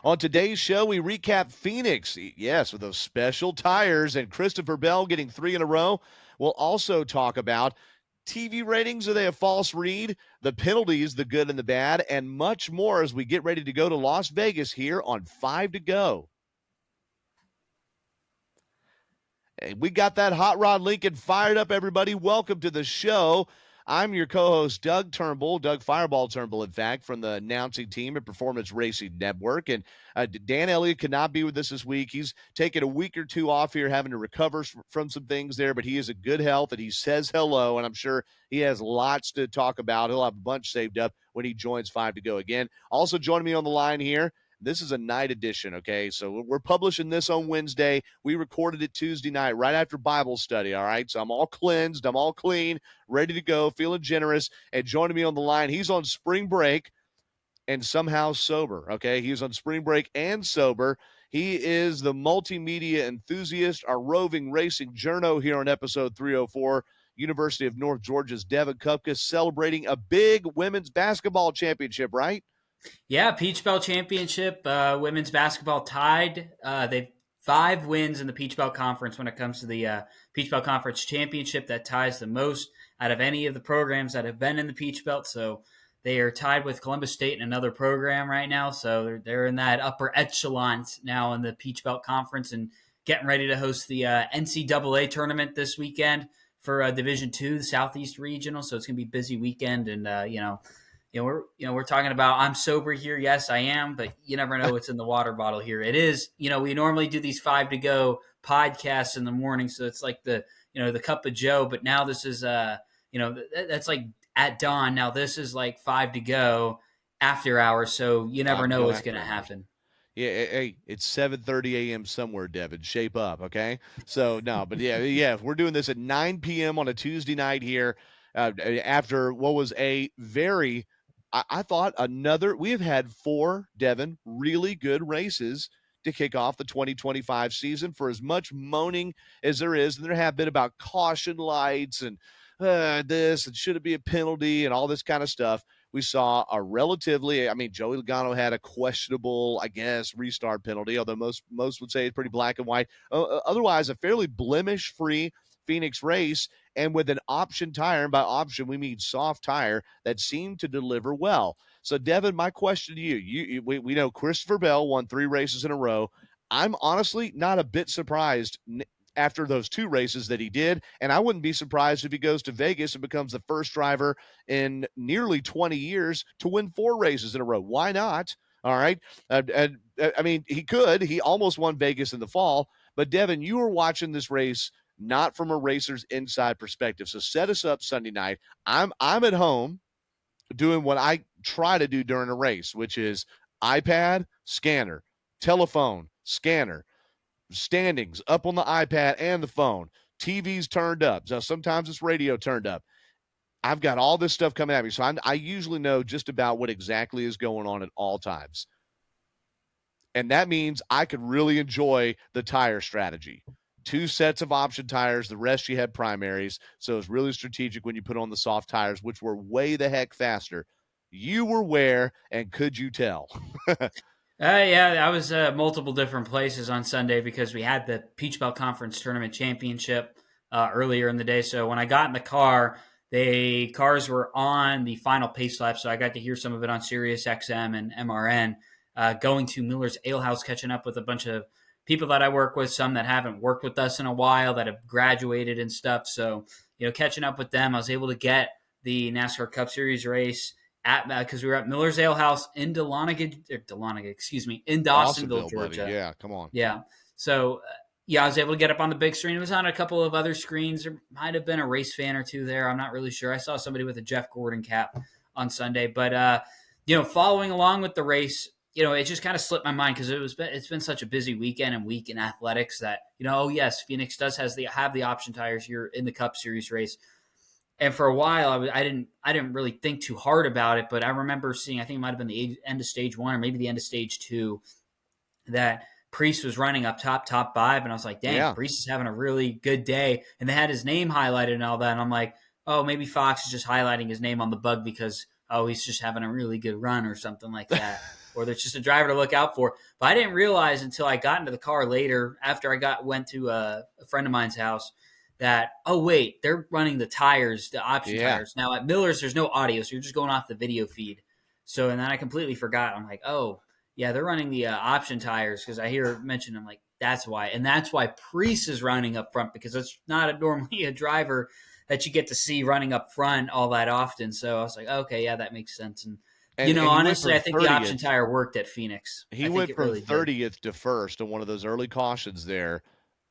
On today's show, we recap Phoenix, yes, with those special tires, and Christopher Bell getting 3 in a row. We'll also talk about TV ratings, are they a false read? The penalties, the good and the bad, and much more as we get ready to go to Las Vegas here on 5 to Go. Hey, we got that Hot Rod Lincoln fired up, everybody. Welcome to the show. I'm your co-host, Doug Fireball Turnbull, in fact, from the announcing team at Performance Racing Network. And Dan Elliott could not be with us this week. He's taken a week or two off here, having to recover from some things there, but he is in good health, and he says hello, and I'm sure he has lots to talk about. He'll have a bunch saved up when he joins 5 to Go again. Also joining me on the line here, this is a night edition, okay? So we're publishing this on Wednesday. We recorded it Tuesday night right after Bible study, all right? So I'm all cleansed. I'm all clean, ready to go, feeling generous. And joining me on the line, he's on spring break and somehow sober, okay? He's on spring break and sober. He is the multimedia enthusiast, our roving racing journo here on episode 304. University of North Georgia's Devin Kupka celebrating a big women's basketball championship, right? Yeah, Peach Belt Championship, women's basketball tied. They've 5 wins in the Peach Belt Conference when it comes to the Peach Belt Conference Championship. That ties the most out of any of the programs that have been in the Peach Belt. So they are tied with Columbus State and another program right now. So they're in that upper echelon now in the Peach Belt Conference and getting ready to host the NCAA tournament this weekend for Division II, the Southeast Regional. So it's going to be a busy weekend, and we're talking about I'm sober here. Yes, I am, but you never know what's in the water bottle here. It is, we normally do these 5 to Go podcasts in the morning, so it's like the cup of Joe. But now this is, that's like at dawn. Now this is like 5 to Go after hours, so you never know what's going to happen. Yeah, hey, it's 7:30 a.m. somewhere, Devin. Shape up, okay? So no, but yeah, we're doing this at 9 p.m. on a Tuesday night here after what was a very. I thought we have had 4, Devin, really good races to kick off the 2025 season. For as much moaning as there is, and there have been about caution lights and this, and should it be a penalty and all this kind of stuff, we saw a relatively, Joey Logano had a questionable, I guess, restart penalty, although most would say it's pretty black and white. Otherwise, a fairly blemish-free Phoenix race, and with an option tire, and by option we mean soft tire, that seemed to deliver well. So Devin, my question to you, we know Christopher Bell won 3 races in a row. I'm honestly not a bit surprised after those 2 races that he did, and I wouldn't be surprised if he goes to Vegas and becomes the first driver in nearly 20 years to win 4 races in a row. Why not? All right. He could. He almost won Vegas in the fall, but Devin, you were watching this race not from a racer's inside perspective. So set us up Sunday night. I'm at home doing what I try to do during a race, which is iPad, scanner, telephone, scanner, standings up on the iPad and the phone, TV's turned up. So sometimes it's radio turned up. I've got all this stuff coming at me. So I usually know just about what exactly is going on at all times. And that means I could really enjoy the tire strategy. 2 sets of option tires, the rest you had primaries. So it's really strategic when you put on the soft tires, which were way the heck faster. You were where, and could you tell? I was multiple different places on Sunday because we had the Peach Belt Conference Tournament Championship earlier in the day. So when I got in the car, the cars were on the final pace lap, so I got to hear some of it on Sirius XM and MRN, going to Miller's Ale House, catching up with a bunch of people that I work with, some that haven't worked with us in a while, that have graduated and stuff. So, catching up with them, I was able to get the NASCAR Cup Series race because we were at Miller's Ale House in in Dawsonville, Georgia. Buddy. Yeah, come on. Yeah. So, I was able to get up on the big screen. It was on a couple of other screens. There might have been a race fan or 2 there. I'm not really sure. I saw somebody with a Jeff Gordon cap on Sunday. But, following along with the race, it just kind of slipped my mind because it's been such a busy weekend and week in athletics that, yes, Phoenix does have the option tires here in the Cup Series race. And for a while, I didn't really think too hard about it, but I remember seeing, I think it might have been the end of stage 1 or maybe the end of stage 2, that Priest was running up top 5, and I was like, dang, yeah. Priest is having a really good day. And they had his name highlighted and all that, and I'm like, oh, maybe Fox is just highlighting his name on the bug because, he's just having a really good run or something like that. or there's just a driver to look out for. But I didn't realize until I got into the car later, after I went to a friend of mine's house, that, oh wait, they're running the tires, the option Yeah. tires. Now at Miller's, there's no audio, so you're just going off the video feed. So and then I completely forgot. I'm like, oh yeah, they're running the option tires, because I hear it mentioned. I'm like, that's why, and that's why Priest is running up front, because it's not normally a driver that you get to see running up front all that often. So I was like, okay, yeah, that makes sense. And And he went honestly, from I think the option 30th. tire worked at Phoenix. He I think went it from really did. 30th to first on one of those early cautions there,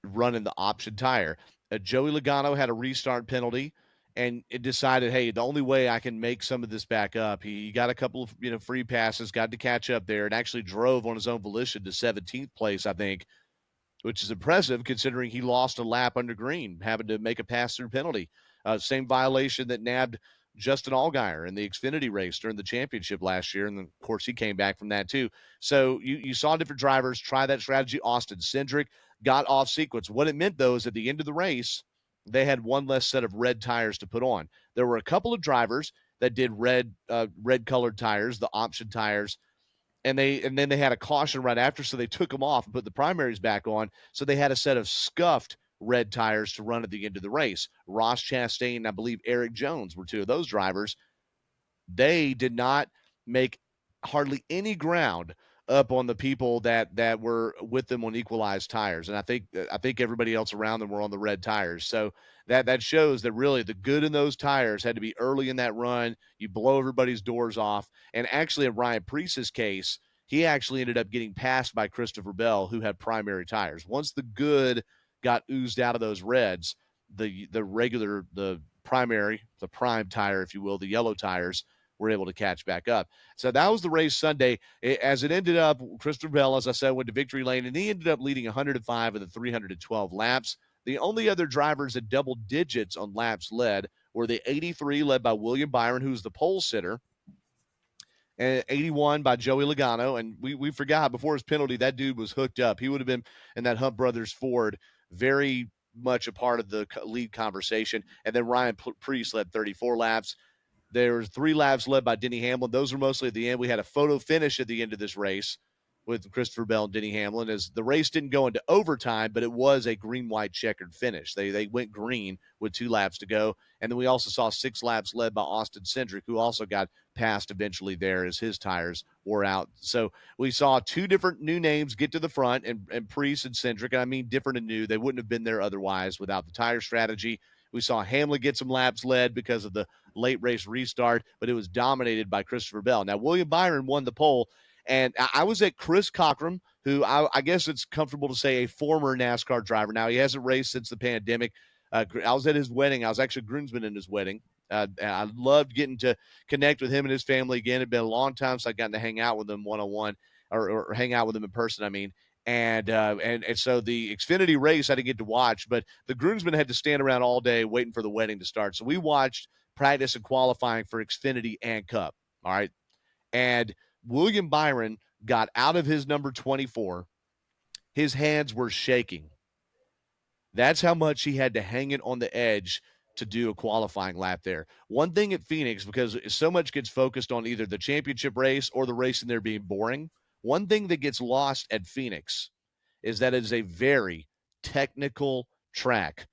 running the option tire. Joey Logano had a restart penalty, and it decided, hey, the only way I can make some of this back up, he got a couple of free passes, got to catch up there, and actually drove on his own volition to 17th place, I think, which is impressive considering he lost a lap under green, having to make a pass-through penalty. Same violation that nabbed Justin Allgaier in the Xfinity race during the championship last year, and then, of course, he came back from that too. So you saw different drivers try that strategy. Austin Cindric got off sequence. What it meant, though, is at the end of the race, they had one less set of red tires to put on. There were a couple of drivers that did red-colored tires, the option tires, and then they had a caution right after, so they took them off and put the primaries back on. So they had a set of scuffed red tires to run at the end of the race. Ross Chastain and I believe Eric Jones were two of those drivers. They did not make hardly any ground up on the people that were with them on equalized tires, and I think everybody else around them were on the red tires. So that shows that really the good in those tires had to be early in that run. You blow everybody's doors off, and actually in Ryan Preece's case, he actually ended up getting passed by Christopher Bell, who had primary tires. Once the good got oozed out of those reds, the regular the primary the prime tire, if you will, the yellow tires were able to catch back up. So that was the race Sunday. As it ended up, Christopher Bell, as I said, went to victory lane, and he ended up leading 105 of the 312 laps. The only other drivers at double digits on laps led were the 83 led by William Byron, who's the pole sitter, and 81 by Joey Logano. And we forgot before his penalty, that dude was hooked up. He would have been in that Hunt Brothers Ford very much a part of the lead conversation. And then Ryan Preece led 34 laps. There's 3 laps led by Denny Hamlin. Those were mostly at the end. We had a photo finish at the end of this race with Christopher Bell and Denny Hamlin, as the race didn't go into overtime, but it was a green-white checkered finish. They went green with 2 laps to go. And then we also saw 6 laps led by Austin Cindric, who also got passed eventually there as his tires wore out. So we saw 2 different new names get to the front, and Preece and Cindric. And I mean different and new. They wouldn't have been there otherwise without the tire strategy. We saw Hamlin get some laps led because of the late race restart, but it was dominated by Christopher Bell. Now, William Byron won the pole, and I was at Chris Cockrum, who I guess it's comfortable to say a former NASCAR driver. Now, he hasn't raced since the pandemic. I was at his wedding. I was actually groomsman in his wedding. I loved getting to connect with him and his family again. It had been a long time since I'd gotten to hang out with them one-on-one, or hang out with them in person, I mean. And so the Xfinity race I didn't get to watch, but the groomsmen had to stand around all day waiting for the wedding to start. So we watched practice and qualifying for Xfinity and Cup. All right. And William Byron got out of his number 24. His hands were shaking. That's how much he had to hang it on the edge to do a qualifying lap there. One thing at Phoenix, because so much gets focused on either the championship race or the race in there being boring, one thing that gets lost at Phoenix is that it is a very technical track,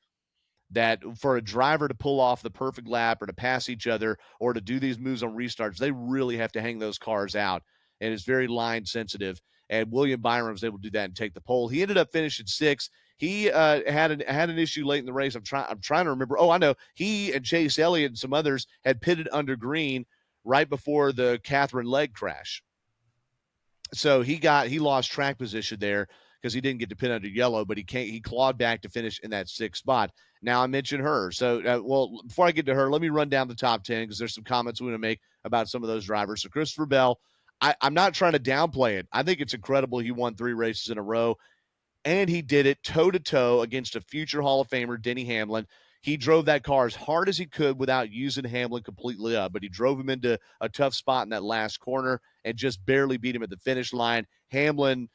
that for a driver to pull off the perfect lap or to pass each other or to do these moves on restarts, they really have to hang those cars out. And it's very line sensitive. And William Byron was able to do that and take the pole. He ended up finishing 6th. He had an issue late in the race. I'm trying to remember. Oh, I know. He and Chase Elliott and some others had pitted under green right before the Catherine leg crash. So he lost track position there because he didn't get to pin under yellow, but he clawed back to finish in that 6th spot. Now I mentioned her. So, before I get to her, let me run down the top 10 because there's some comments we want to make about some of those drivers. So Christopher Bell, I'm not trying to downplay it. I think it's incredible he won 3 races in a row, and he did it toe-to-toe against a future Hall of Famer, Denny Hamlin. He drove that car as hard as he could without using Hamlin completely up, but he drove him into a tough spot in that last corner and just barely beat him at the finish line. Hamlin,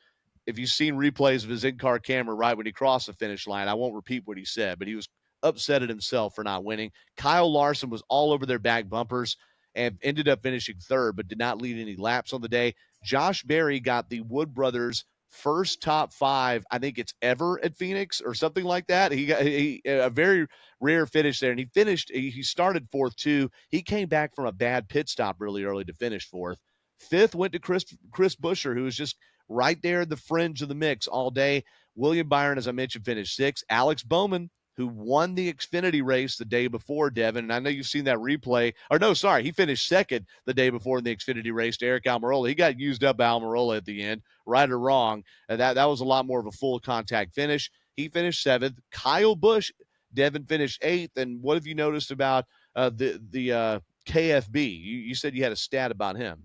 if you've seen replays of his in-car camera right when he crossed the finish line, I won't repeat what he said, but he was upset at himself for not winning. Kyle Larson was all over their back bumpers and ended up finishing 3rd, but did not lead any laps on the day. Josh Berry got the Wood Brothers first top 5, I think it's ever at Phoenix or something like that. He got a very rare finish there, and he started fourth too. He came back from a bad pit stop really early to finish fourth. Fifth went to Chris Buescher, who was just right there at the fringe of the mix all day. William Byron, as I mentioned, finished sixth. Alex Bowman, who won the Xfinity race the day before, Devin. And I know you've seen that replay. Or no, sorry, he finished second the day before in the Xfinity race to Eric Almirola. He got used up by Almirola at the end, right or wrong. And that was a lot more of a full contact finish. He finished seventh. Kyle Busch, Devin, finished eighth. And what have you noticed about the KFB? You said you had a stat about him.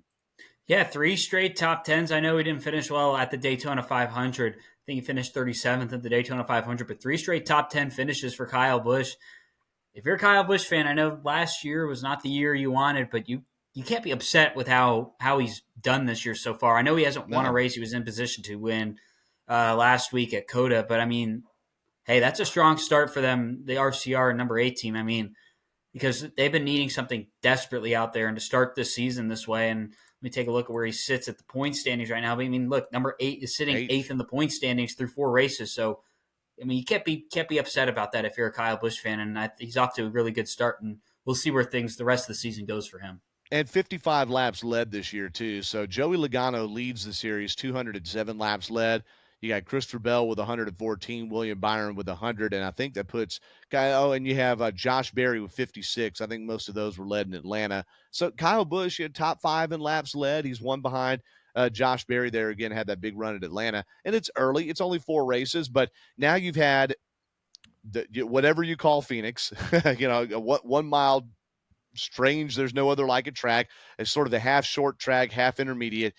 Yeah, 3 straight top tens. I know he didn't finish well at the Daytona 500. I think he finished 37th at the Daytona 500, but 3 straight top 10 finishes for Kyle Busch. If you're a Kyle Busch fan, I know last year was not the year you wanted, but you can't be upset with how he's done this year so far. I know he hasn't won a race he was in position to win last week at COTA, but I mean, hey, that's a strong start for them, the RCR number 8 team. I mean, because they've been needing something desperately out there, and to start this season this way. And let me take a look at where he sits at the point standings right now. But I mean, look, number 8 is sitting eighth in the point standings through 4 races. So I mean, you can't be upset about that if you're a Kyle Busch fan, and he's off to a really good start, and we'll see where the rest of the season goes for him. And 55 laps led this year, too. So Joey Logano leads the series, 207 laps led. You got Christopher Bell with 114, William Byron with 100, and I think that puts and you have Josh Berry with 56. I think most of those were led in Atlanta. So Kyle Busch, top 5 in laps led. He's one behind Josh Berry there again, had that big run at Atlanta. And it's early. It's only 4 races, but now you've had whatever you call Phoenix, 1 mile strange. There's no other like it track. It's sort of the half short track, half intermediate.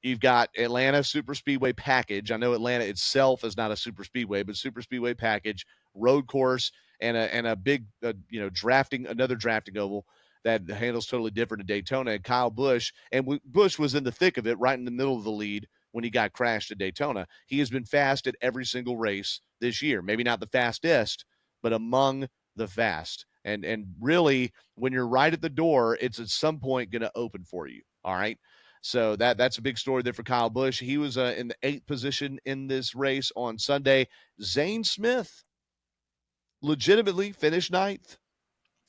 You've got Atlanta Super Speedway package. I know Atlanta itself is not a super speedway, but super speedway package, road course, and a big another drafting oval that handles totally different to Daytona. And Kyle Busch, and Busch was in the thick of it, right in the middle of the lead when he got crashed at Daytona. He has been fast at every single race this year. Maybe not the fastest, but among the fast. And really, when you're right at the door, it's at some point going to open for you. All right. So that's a big story there for Kyle Busch. He was in the 8th position in this race on Sunday. Zane Smith legitimately finished 9th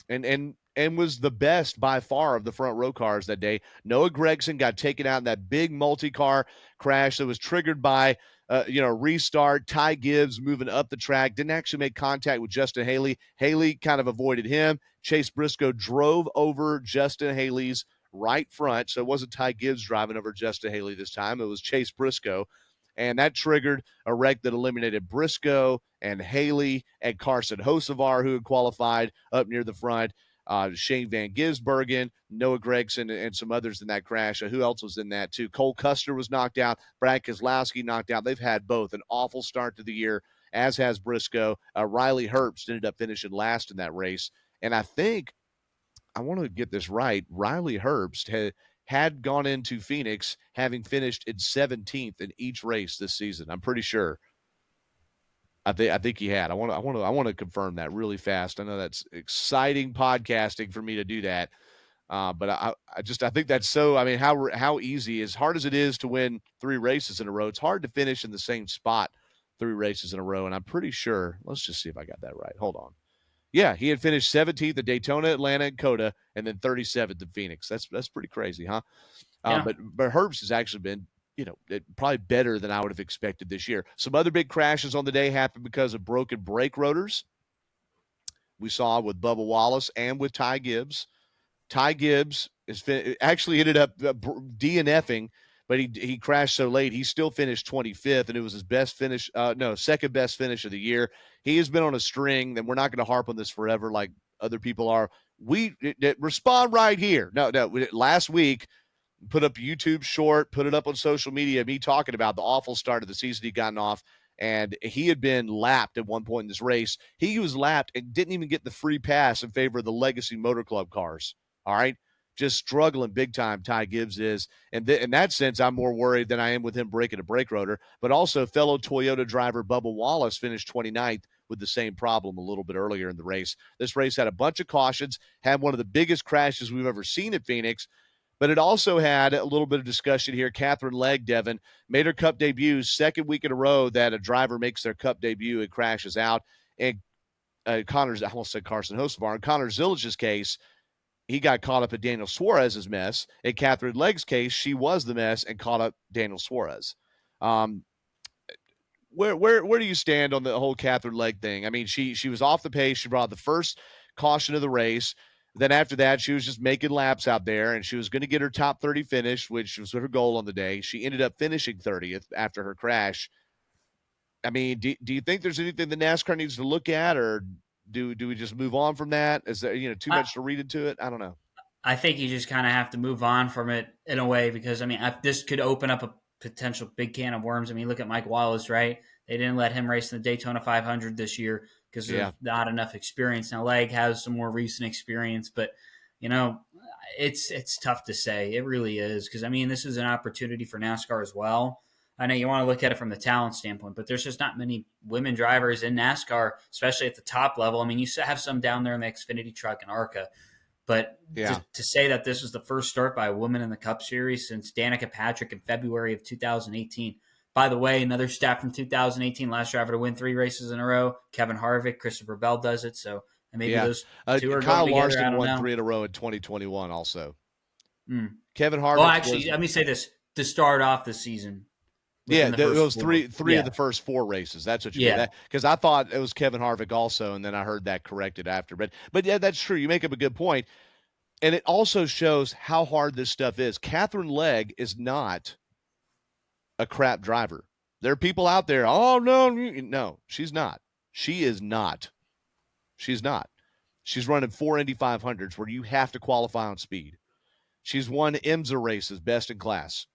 and was the best by far of the front row cars that day. Noah Gragson got taken out in that big multi-car crash that was triggered by restart. Ty Gibbs moving up the track, didn't actually make contact with Justin Haley. Haley kind of avoided him. Chase Briscoe drove over Justin Haley's right front. So it wasn't Ty Gibbs driving over Justin Haley this time. It was Chase Briscoe. And that triggered a wreck that eliminated Briscoe and Haley and Carson Hocevar, who had qualified up near the front. Shane Van Gisbergen, Noah Gragson, and some others in that crash. Who else was in that too? Cole Custer was knocked out. Brad Keselowski knocked out. They've had both an awful start to the year, as has Briscoe. Riley Herbst ended up finishing last in that race. And I think, I want to get this right, Riley Herbst had gone into Phoenix having finished in 17th in each race this season. I'm pretty sure. I think he had. I want to confirm that really fast. I know that's exciting podcasting for me to do that, but I think that's so. I mean, how easy, as hard as it is to win 3 races in a row, it's hard to finish in the same spot 3 races in a row. And I'm pretty sure. Let's just see if I got that right. Hold on. Yeah, he had finished 17th at Daytona, Atlanta, and COTA, and then 37th in Phoenix. That's pretty crazy, huh? Yeah. But Herbst has actually been, probably better than I would have expected this year. Some other big crashes on the day happened because of broken brake rotors. We saw with Bubba Wallace and with Ty Gibbs. Ty Gibbs actually ended up DNFing, but he crashed so late. He still finished 25th, and it was his best finish. Second best finish of the year. He has been on a string, and we're not going to harp on this forever like other people are. We respond right here. No, last week, put up a YouTube short, put it up on social media, me talking about the awful start of the season he'd gotten off, and he had been lapped at one point in this race. He was lapped and didn't even get the free pass in favor of the Legacy Motor Club cars. All right? Just struggling big time, Ty Gibbs is. And in that sense, I'm more worried than I am with him breaking a brake rotor. But also, fellow Toyota driver Bubba Wallace finished 29th with the same problem a little bit earlier in the race. This race had a bunch of cautions, had one of the biggest crashes we've ever seen at Phoenix. But it also had a little bit of discussion here. Catherine Legg, Devin, made her Cup debut, second week in a row that a driver makes their Cup debut and crashes out. And I almost said Carson Hocevar. In Connor Zilich's case, he got caught up in Daniel Suarez's mess. In Catherine Legg's case, she was the mess and caught up Daniel Suarez. Um, where do you stand on the whole Catherine Legg thing? I mean, she was off the pace. She brought the first caution of the race. Then after that, she was just making laps out there, and she was going to get her top 30 finish, which was her goal on the day. She ended up finishing 30th after her crash. I mean, do you think there's anything the NASCAR needs to look at, or do we just move on from that? Is there too much to read into it? I don't know. I think you just kind of have to move on from it in a way because, I mean, this could open up a potential big can of worms. I mean, look at Mike Wallace, right? They didn't let him race in the Daytona 500 this year because of not enough experience. Now, Legg has some more recent experience, but, it's tough to say. It really is because, I mean, this is an opportunity for NASCAR as well. I know you want to look at it from the talent standpoint, but there's just not many women drivers in NASCAR, especially at the top level. I mean, you have some down there in the Xfinity truck and ARCA. But to say that this is the first start by a woman in the Cup Series since Danica Patrick in February of 2018. By the way, another stat from 2018, last driver to win 3 races in a row, Kevin Harvick. Christopher Bell does it. So maybe those two are Kyle going Larson together. won 3 in a row in 2021 also. Kevin Harvick. Well, actually, let me say this. To start off the season. Yeah, it was three of the first 4 races. That's what you mean. Because I thought it was Kevin Harvick also, and then I heard that corrected after. But yeah, that's true. You make up a good point. And it also shows how hard this stuff is. Catherine Legg is not a crap driver. There are people out there, oh, no, she's not. She is not. She's not. She's running 4 Indy 500s where you have to qualify on speed. She's won IMSA races, best in class.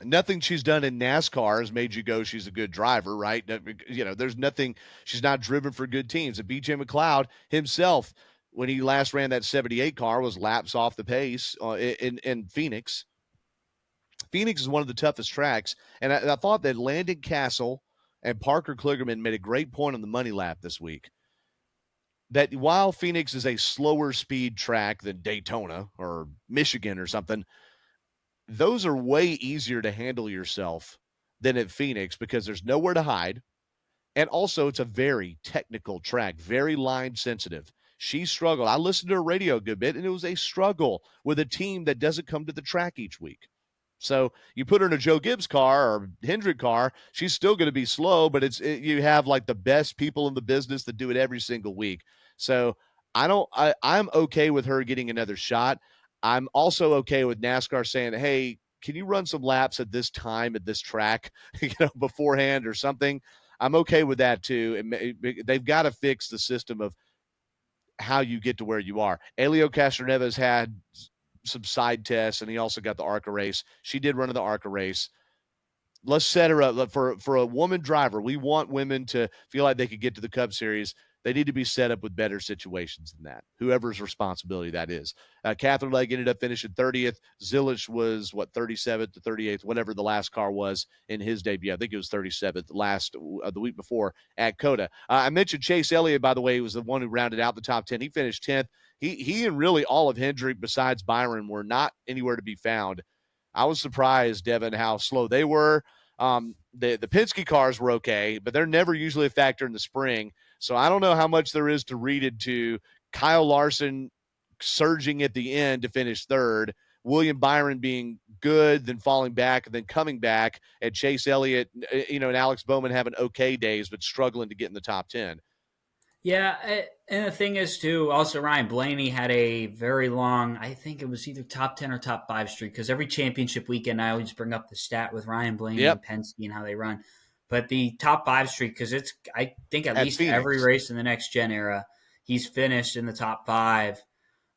Nothing she's done in NASCAR has made you go, she's a good driver, right? There's nothing. She's not driven for good teams. And B.J. McLeod himself, when he last ran that 78 car, was laps off the pace in Phoenix. Phoenix is one of the toughest tracks. And I thought that Landon Castle and Parker Kligerman made a great point on the money lap this week. That while Phoenix is a slower speed track than Daytona or Michigan or something, those are way easier to handle yourself than at Phoenix because there's nowhere to hide. And also, it's a very technical track, very line sensitive. She struggled. I listened to her radio a good bit, and it was a struggle with a team that doesn't come to the track each week. So you put her in a Joe Gibbs car or Hendrick car, she's still going to be slow, but you have like the best people in the business that do it every single week. So I'm okay with her getting another shot. I'm also okay with NASCAR saying, hey, can you run some laps at this time at this track, beforehand or something? I'm okay with that too. And they've got to fix the system of how you get to where you are. Elio Castroneves had some side tests, and he also got the ARCA race. She did run in the ARCA race. Let's set her up for a woman driver. We want women to feel like they could get to the Cup Series. They need to be set up with better situations than that, whoever's responsibility that is. Catherine Legg ended up finishing 30th. Zilich was, 37th to 38th, whatever the last car was in his debut. I think it was 37th the week before at COTA. I mentioned Chase Elliott, by the way, was the one who rounded out the top 10. He finished 10th. He and really all of Hendrick, besides Byron, were not anywhere to be found. I was surprised, Devin, how slow they were. The Penske cars were okay, but they're never usually a factor in the spring. So I don't know how much there is to read into Kyle Larson surging at the end to finish 3rd, William Byron being good, then falling back, and then coming back, and Chase Elliott, and Alex Bowman having okay days, but struggling to get in the top 10. Yeah, and the thing is, too, also Ryan Blaney had a very long, I think it was either top 10 or top 5 streak, because every championship weekend I always bring up the stat with Ryan Blaney and Penske and how they run. But the top 5 streak, because I think at least Phoenix. Every race in the next gen era, he's finished in the top 5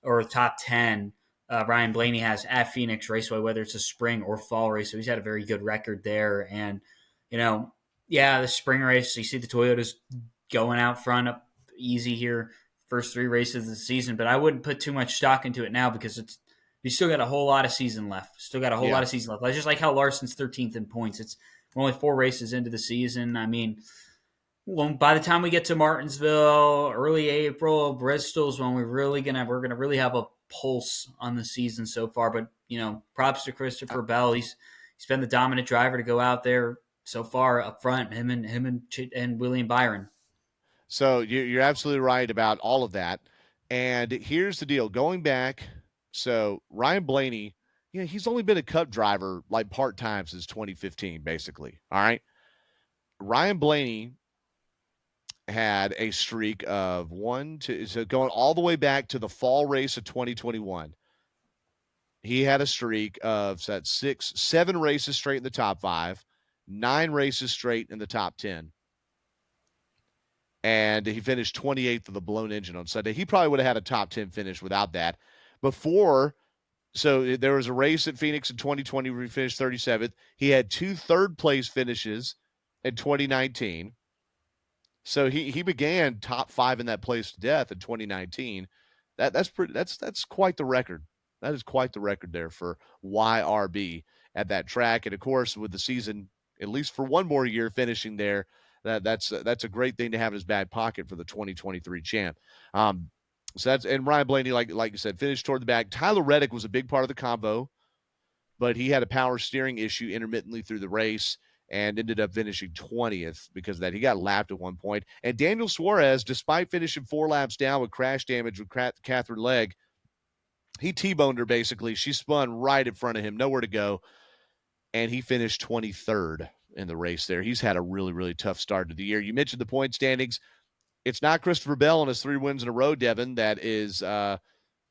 or top 10. Ryan Blaney has at Phoenix Raceway, whether it's a spring or fall race. So he's had a very good record there. And, the spring race, you see the Toyotas going out front up easy here, first 3 races of the season. But I wouldn't put too much stock into it now because you still got a whole lot of season left. It's just like how Larson's 13th in points. We're only 4 races into the season. I mean, by the time we get to Martinsville, early April, Bristol's when we're gonna really have a pulse on the season so far. But props to Christopher Bell. He's been the dominant driver to go out there so far up front. Him and William Byron. So you're absolutely right about all of that. And here's the deal: going back, so Ryan Blaney, he's only been a Cup driver like part time since 2015, basically. All right, Ryan Blaney had a streak of so going all the way back to the fall race of 2021. He had a streak of 7 races straight in the top 5, 9 races straight in the top 10. And he finished 28th with a blown engine on Sunday. He probably would have had a top 10 finish without that. So there was a race at Phoenix in 2020 where he finished 37th. He had 2 third-place finishes in 2019. So he began top 5 in that place to death in 2019. That's quite the record. That is quite the record there for YRB at that track. And of course, with the season, at least for one more year, finishing there, that's a great thing to have in his back pocket for the 2023 champ. And Ryan Blaney, like you said, finished toward the back. Tyler Reddick was a big part of the combo, but he had a power steering issue intermittently through the race and ended up finishing 20th because of that. He got lapped at one point. And Daniel Suarez, despite finishing 4 laps down with crash damage with Catherine Legg, he T-boned her basically. She spun right in front of him, nowhere to go, and he finished 23rd in the race there. He's had a really, really tough start to the year. You mentioned the point standings. It's not Christopher Bell and his 3 wins in a row, Devin, that is at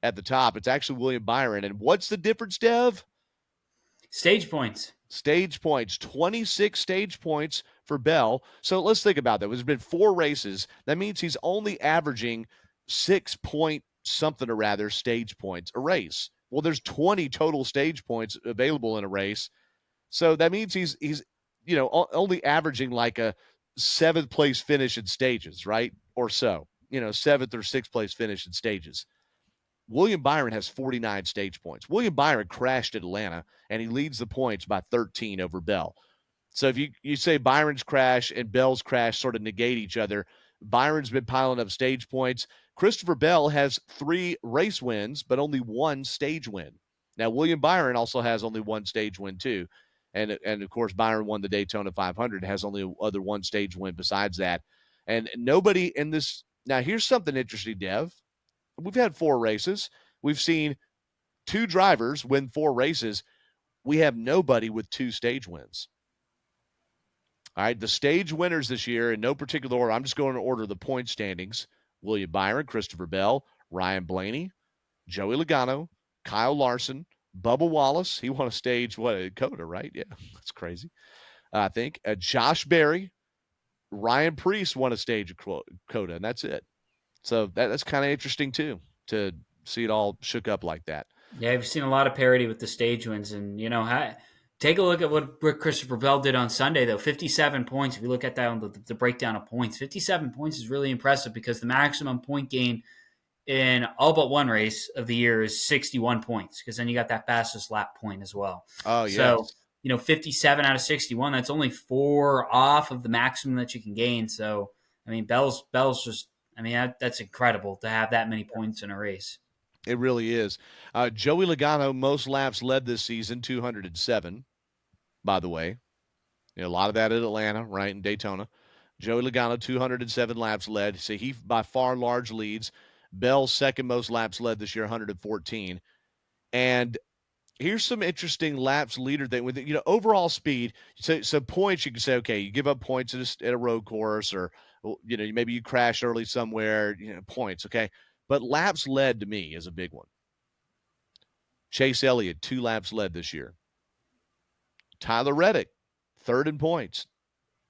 the top. It's actually William Byron. And what's the difference, Dev? Stage points. 26 stage points for Bell. So let's think about that. There's been 4 races. That means he's only averaging 6 point something or rather stage points a race. Well, there's 20 total stage points available in a race. So that means he's only averaging like a 7th place finish in stages, right? Or so, 7th or 6th place finish in stages. William Byron has 49 stage points. William Byron crashed at Atlanta, and he leads the points by 13 over Bell. So if you say Byron's crash and Bell's crash sort of negate each other, Byron's been piling up stage points. Christopher Bell has 3 race wins, but only 1 stage win. Now, William Byron also has only 1 stage win, too. And of course, Byron won the Daytona 500, has only other 1 stage win besides that. And nobody in this – now, here's something interesting, Dev. We've had 4 races. We've seen 2 drivers win 4 races. We have nobody with 2 stage wins. All right, the stage winners this year, in no particular order, I'm just going to order the point standings. William Byron, Christopher Bell, Ryan Blaney, Joey Logano, Kyle Larson, Bubba Wallace. He won a stage, COTA, right? Yeah, that's crazy. I think. Josh Berry, Ryan Preece won a stage of COTA, and that's it. So that's kind of interesting, too, to see it all shook up like that. Yeah, I've seen a lot of parity with the stage wins. And, take a look at what Christopher Bell did on Sunday, though. 57 points. If you look at that on the breakdown of points, 57 points is really impressive because the maximum point gain in all but one race of the year is 61 points because then you got that fastest lap point as well. Oh, yeah. So, 57 out of 61, that's only 4 off of the maximum that you can gain. So, Bell's just, that's incredible to have that many points in a race. It really is. Joey Logano, most laps led this season, 207, by the way. A lot of that at Atlanta, right, in Daytona. Joey Logano, 207 laps led. So he, by far, large leads. Bell's second most laps led this year, 114. And here's some interesting laps leader thing with overall speed. So points, you can say, okay, you give up points at a road course, or maybe you crash early somewhere, points, okay. But laps led to me is a big one. Chase Elliott, 2 laps led this year. Tyler Reddick, 3rd in points,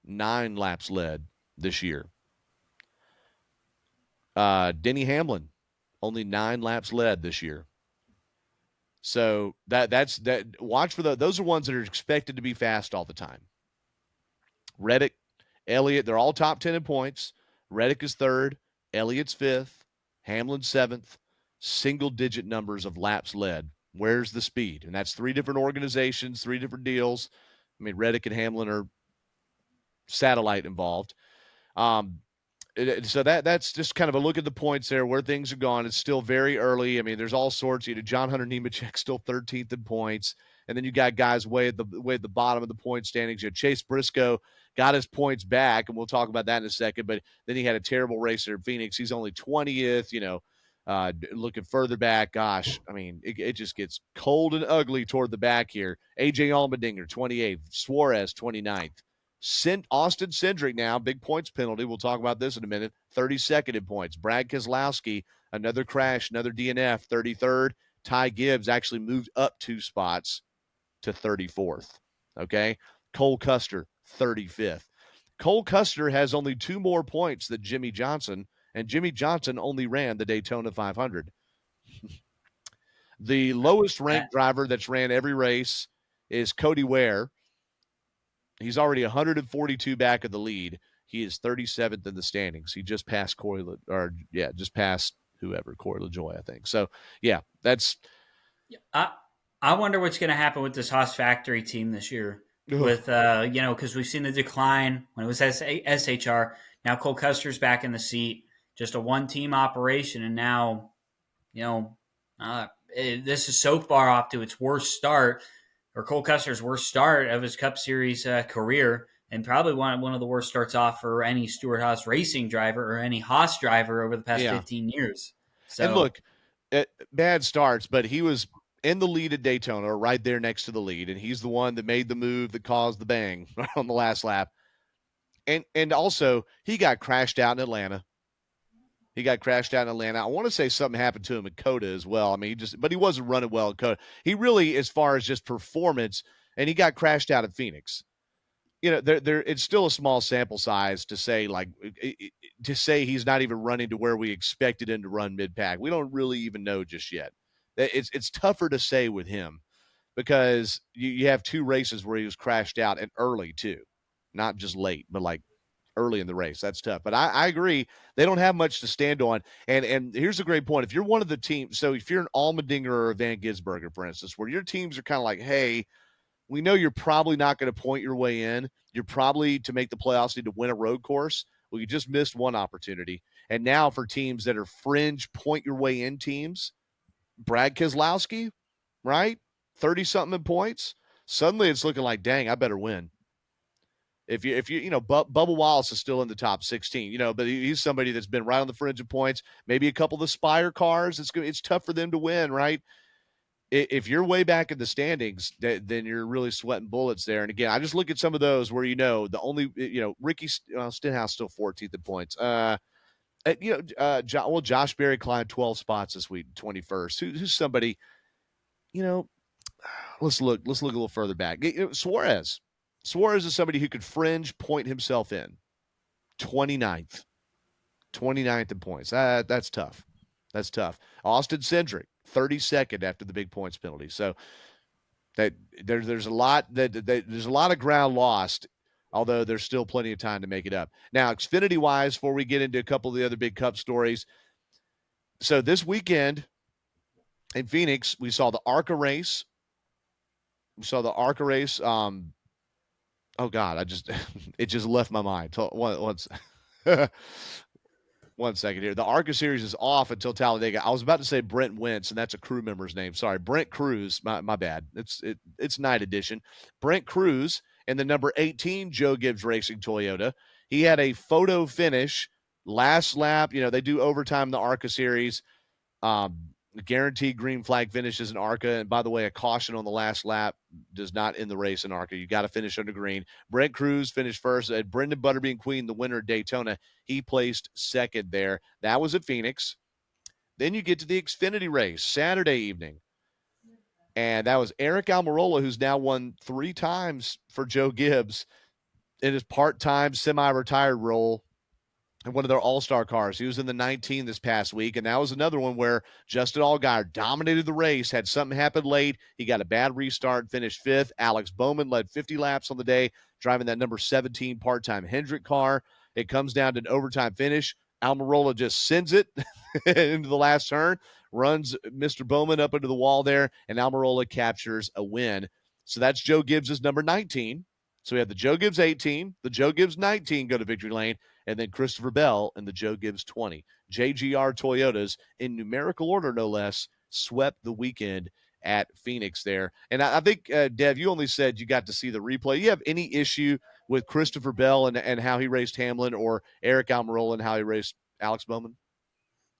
9 laps led this year. Denny Hamlin, only 9 laps led this year. So that's that. Watch for those are ones that are expected to be fast all the time. Reddick, Elliott, they're all top 10 in points. Reddick is 3rd, Elliott's 5th, Hamlin 7th, single-digit numbers of laps led. Where's the speed? And that's 3 different organizations, 3 different deals. Reddick and Hamlin are satellite involved. So that's just kind of a look at the points there, where things have gone. It's still very early. I mean, there's all sorts. John Hunter Nemechek still 13th in points, and then you got guys way at the bottom of the point standings. Chase Briscoe got his points back, and we'll talk about that in a second. But then he had a terrible race there in Phoenix. He's only 20th. Looking further back, gosh, I mean, it just gets cold and ugly toward the back here. AJ Allmendinger 28th, Suarez 29th. Austin Cindric now, big points penalty. We'll talk about this in a minute. 32nd in points. Brad Keselowski, another crash, another DNF, 33rd. Ty Gibbs actually moved up 2 spots to 34th. Okay. Cole Custer, 35th. Cole Custer has only 2 more points than Jimmy Johnson, and Jimmy Johnson only ran the Daytona 500. The lowest ranked driver that's ran every race is Cody Ware. He's already 142 back of the lead. He is 37th in the standings. He just passed Corey LaJoie, I think. So, yeah, that's. I wonder what's going to happen with this Haas factory team this year. With because we've seen the decline when it was SHR. Now Cole Custer's back in the seat, just a one-team operation, and now, this is so far off to its worst start, or Cole Custer's worst start of his Cup Series career, and probably one of the worst starts off for any Stewart-Haas racing driver or any Haas driver over the past 15 years. So, and look, bad starts, but he was in the lead at Daytona, or right there next to the lead, and he's the one that made the move that caused the bang on the last lap. And also, he got crashed out in Atlanta. I want to say something happened to him in COTA as well. I mean, but he wasn't running well in COTA. He really, as far as just performance, and he got crashed out at Phoenix. It's still a small sample size to say he's not even running to where we expected him to run mid-pack. We don't really even know just yet. It's tougher to say with him because you have 2 races where he was crashed out and early too, not just late, but like early in the race. That's tough. But I agree. They don't have much to stand on. And here's a great point. If you're one of the teams, so if you're an Allmendinger or a Van Gisbergen, for instance, where your teams are kind of like, hey, we know you're probably not going to point your way in. You're probably, to make the playoffs, need to win a road course. Well, you just missed one opportunity. And now for teams that are fringe point your way in teams, Brad Keselowski, right? 30-something in points. Suddenly it's looking like, dang, I better win. If you Bubba Wallace is still in the top 16, but he's somebody that's been right on the fringe of points. Maybe a couple of the Spire cars. It's tough for them to win, right? If you're way back in the standings, then you're really sweating bullets there. And again, I just look at some of those where the only Ricky Stenhouse still 14th in points. Josh Berry climbed 12 spots this week, 21st. Who's somebody? Let's look a little further back. Suarez is somebody who could fringe point himself in. 29th in points. That's tough. Austin Cindric, 32nd after the big points penalty. So that there's a lot there's a lot of ground lost, although there's still plenty of time to make it up. Now, Xfinity wise, before we get into a couple of the other big Cup stories. So this weekend in Phoenix, we saw the ARCA race. Oh God, it just left my mind. One second here. The ARCA series is off until Talladega. I was about to say Brent Wentz, and that's a crew member's name. Sorry, Brent Cruz. My bad. It's night edition. Brent Cruz and the number 18 Joe Gibbs Racing Toyota. He had a photo finish last lap. They do overtime in the ARCA series. Guaranteed green flag finishes in ARCA. And by the way, a caution on the last lap does not end the race in ARCA. You got to finish under green. Brent Cruz finished first. Brendan Butterbean Queen, the winner at Daytona, he placed second there. That was at Phoenix. Then you get to the Xfinity race Saturday evening. And that was Eric Almirola, who's now won 3 times for Joe Gibbs in his part-time semi-retired role in one of their all-star cars. He was in the 19 this past week, and that was another one where Justin Allgaier dominated the race, had something happen late. He got a bad restart, finished 5th. Alex Bowman led 50 laps on the day, driving that number 17 part-time Hendrick car. It comes down to an overtime finish. Almirola just sends it into the last turn, runs Mr. Bowman up into the wall there, and Almirola captures a win. So that's Joe Gibbs' number 19. So we have the Joe Gibbs 18, the Joe Gibbs 19 go to victory lane, and then Christopher Bell in the Joe Gibbs 20. JGR Toyotas, in numerical order no less, swept the weekend at Phoenix there. And I think, Dev, you only said you got to see the replay. You have any issue with Christopher Bell and how he raced Hamlin, or Eric Almirola and how he raced Alex Bowman?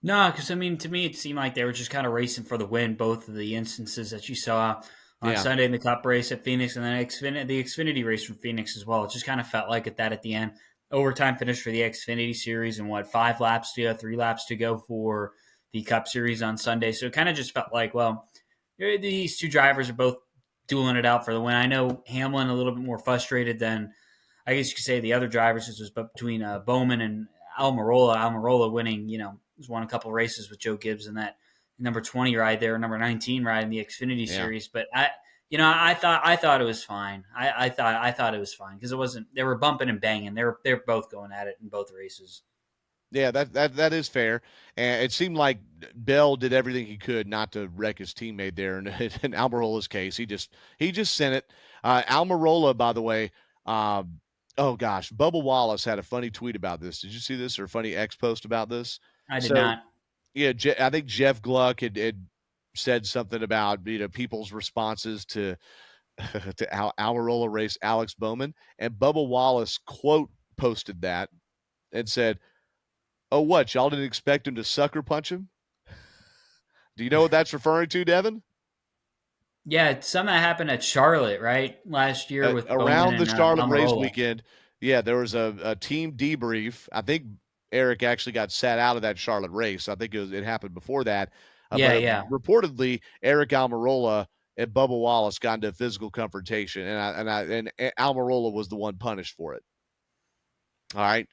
No, because I mean, to me, it seemed like they were just kind of racing for the win. Both of the instances that you saw on Yeah. Sunday in the Cup race at Phoenix, and then the Xfinity race from Phoenix as well. It just kind of felt like at the end. Overtime finish for the Xfinity series, and 3 laps to go for the Cup series on Sunday. So it kind of just felt like, well, these two drivers are both dueling it out for the win. I know Hamlin a little bit more frustrated than, I guess you could say, the other drivers. This was between Bowman and Almirola. Almirola winning, he's won a couple races with Joe Gibbs in that number 20 ride there, number 19 ride in the Xfinity Yeah. series. But I thought it was fine. I thought it was fine because it wasn't. They were bumping and banging. They're both going at it in both races. Yeah, that is fair. And it seemed like Bell did everything he could not to wreck his teammate there. And in Almirola's case, he just sent it. Almirola, by the way, oh gosh, Bubba Wallace had a funny tweet about this. Did you see this, or a funny X post about this? I did So not. yeah, I think Jeff Gluck had said something about people's responses to to Almirola race Alex Bowman, and Bubba Wallace quote posted that and said, "Oh, what? Y'all didn't expect him to sucker punch him?" Do you know what that's referring to, Devin? Yeah, something that happened at Charlotte, right, last year with Bowman Around the and Charlotte race Almirola. weekend, yeah, there was a team debrief. I think Eric actually got sat out of that Charlotte race. I think it happened before that. Yeah, But yeah. reportedly, Eric Almirola and Bubba Wallace got into a physical confrontation, and Almirola was the one punished for it. All right.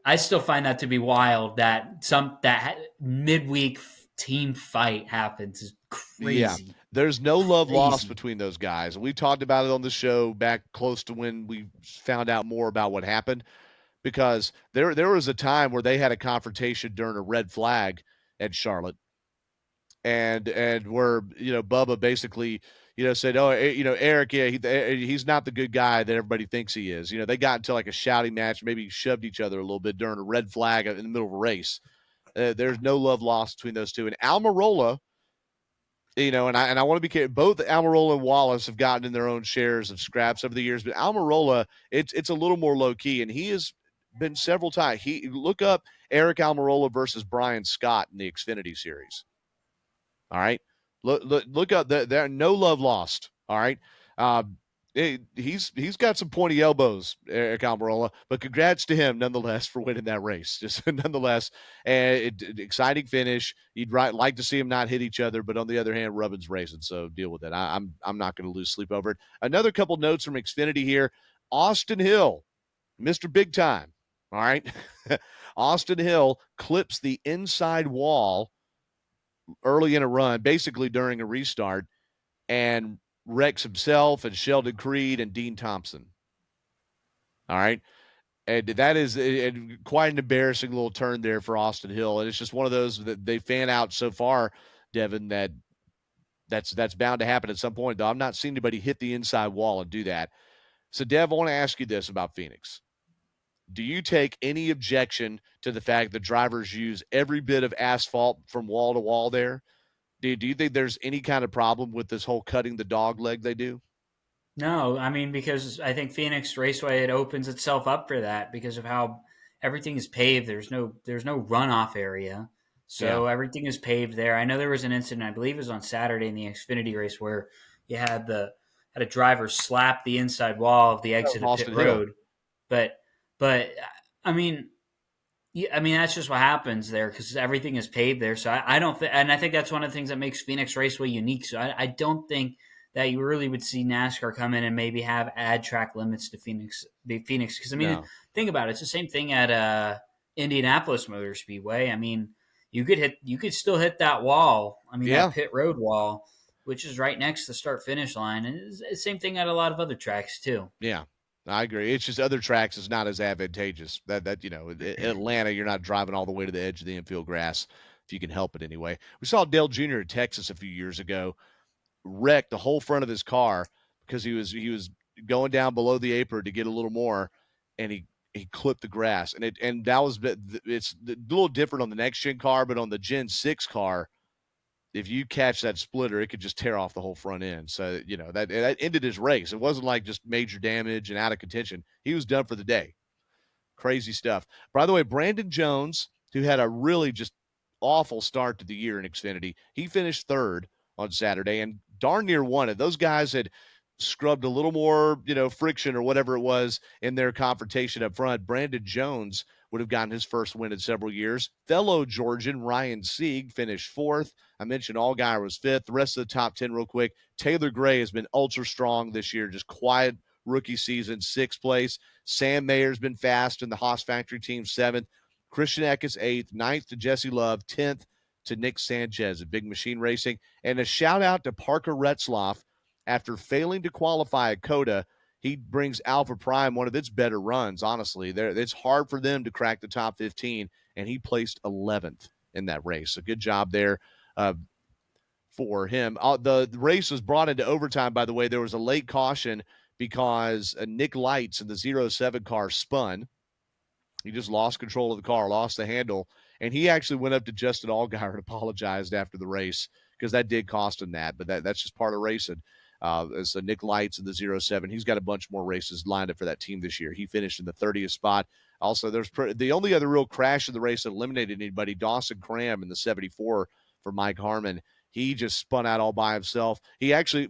I still find that to be wild that that midweek team fight happens is Yeah. crazy. There's no love lost Crazy. between those guys. We talked about it on the show back close to when we found out more about what happened, because there was a time where they had a confrontation during a red flag at Charlotte, and where Bubba basically said, "Oh, Eric, yeah, he's not the good guy that everybody thinks he is." They got into like a shouting match, maybe shoved each other a little bit during a red flag in the middle of a race. There's no love lost between those two, and Almirola. And I want to be careful. Both Almirola and Wallace have gotten in their own shares of scraps over the years, but Almirola, it's a little more low key, and he has been several times. He look up Eric Almirola versus Brian Scott in the Xfinity series. All right, look up there. No love lost. All right, uh, he's got some pointy elbows, Eric Almirola, but congrats to him nonetheless for winning that race. Just nonetheless, exciting finish. You'd like to see him not hit each other, but on the other hand, Rubbin's racing, so deal with it. I'm not going to lose sleep over it. Another couple notes from Xfinity here. Austin Hill, Mr. Big Time. All right, Austin Hill clips the inside wall early in a run, basically during a restart, and wrecks himself and Sheldon Creed and Dean Thompson. All right. And that is quite an embarrassing little turn there for Austin Hill. And it's just one of those that they fan out so far, Devin, that's bound to happen at some point, though. I've not seen anybody hit the inside wall and do that. So, Dev, I want to ask you this about Phoenix. Do you take any objection to the fact that drivers use every bit of asphalt from wall to wall there? Do you think there's any kind of problem with this whole cutting the dog leg they do? No, I mean, because I think Phoenix Raceway, it opens itself up for that because of how everything is paved. There's no runoff area, Yeah. so everything is paved there. I know there was an incident, I believe it was on Saturday in the Xfinity race, where you had a driver slap the inside wall of the That exit was of pit Austin Hill. road, but but I mean, yeah, I mean that's just what happens there because everything is paved there. So I don't think, and I think that's one of the things that makes Phoenix Raceway unique. So I don't think that you really would see NASCAR come in and maybe add track limits to Phoenix because I mean No. think about it, it's the same thing at Indianapolis Motor Speedway. I mean you could still hit that wall. I mean that Yeah. pit road wall, which is right next to the start finish line, and it's the same thing at a lot of other tracks too. Yeah. I agree. It's just other tracks is not as advantageous. Atlanta, you're not driving all the way to the edge of the infield grass if you can help it anyway. We saw Dale Jr. in Texas a few years ago wreck the whole front of his car because he was going down below the apron to get a little more, and he clipped the grass, and that was it's a little different on the next gen car, but on the Gen 6 car, if you catch that splitter, it could just tear off the whole front end. So that ended his race. It wasn't like just major damage and out of contention. He was done for the day. Crazy stuff. By the way, Brandon Jones, who had a really just awful start to the year in Xfinity, he finished third on Saturday and darn near won it. Those guys had scrubbed a little more, friction or whatever it was in their confrontation up front. Brandon Jones would have gotten his first win in several years. Fellow Georgian Ryan Sieg finished fourth. I mentioned Allgaier was fifth. The rest of the top 10 real quick. Taylor Gray has been ultra strong this year, just quiet rookie season, sixth place. Sam Mayer's been fast in the Haas Factory team, seventh. Christian Eckes, eighth. Ninth to Jesse Love. 10th to Nick Sanchez at Big Machine Racing. And a shout out to Parker Retzloff. After failing to qualify at COTA, he brings Alpha Prime one of its better runs, honestly. It's hard for them to crack the top 15, and he placed 11th in that race. So good job there for him. The race was brought into overtime, by the way. There was a late caution because Nick Lights in the 07 car spun. He just lost control of the car, lost the handle, and he actually went up to Justin Allgaier and apologized after the race because that did cost him that, but that's just part of racing. So Nick Lights in the 07, he's got a bunch more races lined up for that team this year. He finished in the 30th spot. Also, there's the only other real crash in the race that eliminated anybody, Dawson Cram in the 74 for Mike Harmon. He just spun out all by himself. He actually,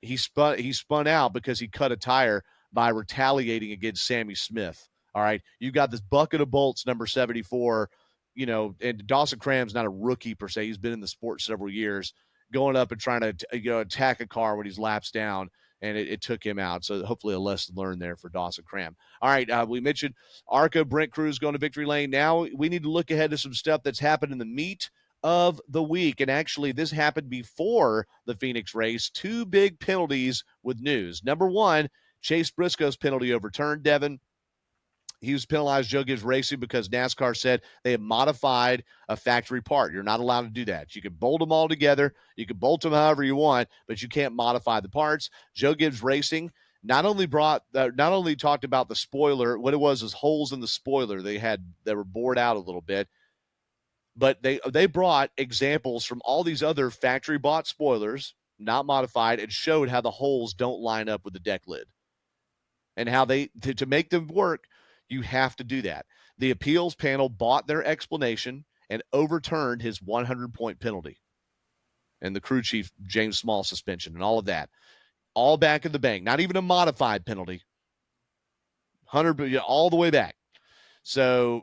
he spun out because he cut a tire by retaliating against Sammy Smith. All right, you got this bucket of bolts, number 74, and Dawson Cram's not a rookie per se. He's been in the sport several years, going up and trying to attack a car when he's laps down, and it took him out. So hopefully a lesson learned there for Dawson Cram. All right, we mentioned ARCA, Brent Cruz going to victory lane. Now we need to look ahead to some stuff that's happened in the meet of the week. And actually, this happened before the Phoenix race. Two big penalties with news. Number one, Chase Briscoe's penalty overturned, Devin. He was penalized, Joe Gibbs Racing, because NASCAR said they have modified a factory part. You're not allowed to do that. You can bolt them all together. You can bolt them however you want, but you can't modify the parts. Joe Gibbs Racing not only talked about the spoiler. What it was holes in the spoiler they were bored out a little bit, but they brought examples from all these other factory bought spoilers, not modified, and showed how the holes don't line up with the deck lid and how to make them work. You have to do that. The appeals panel bought their explanation and overturned his 100-point penalty and the crew chief, James Small, suspension and all of that. All back in the bank. Not even a modified penalty. 100, all the way back. So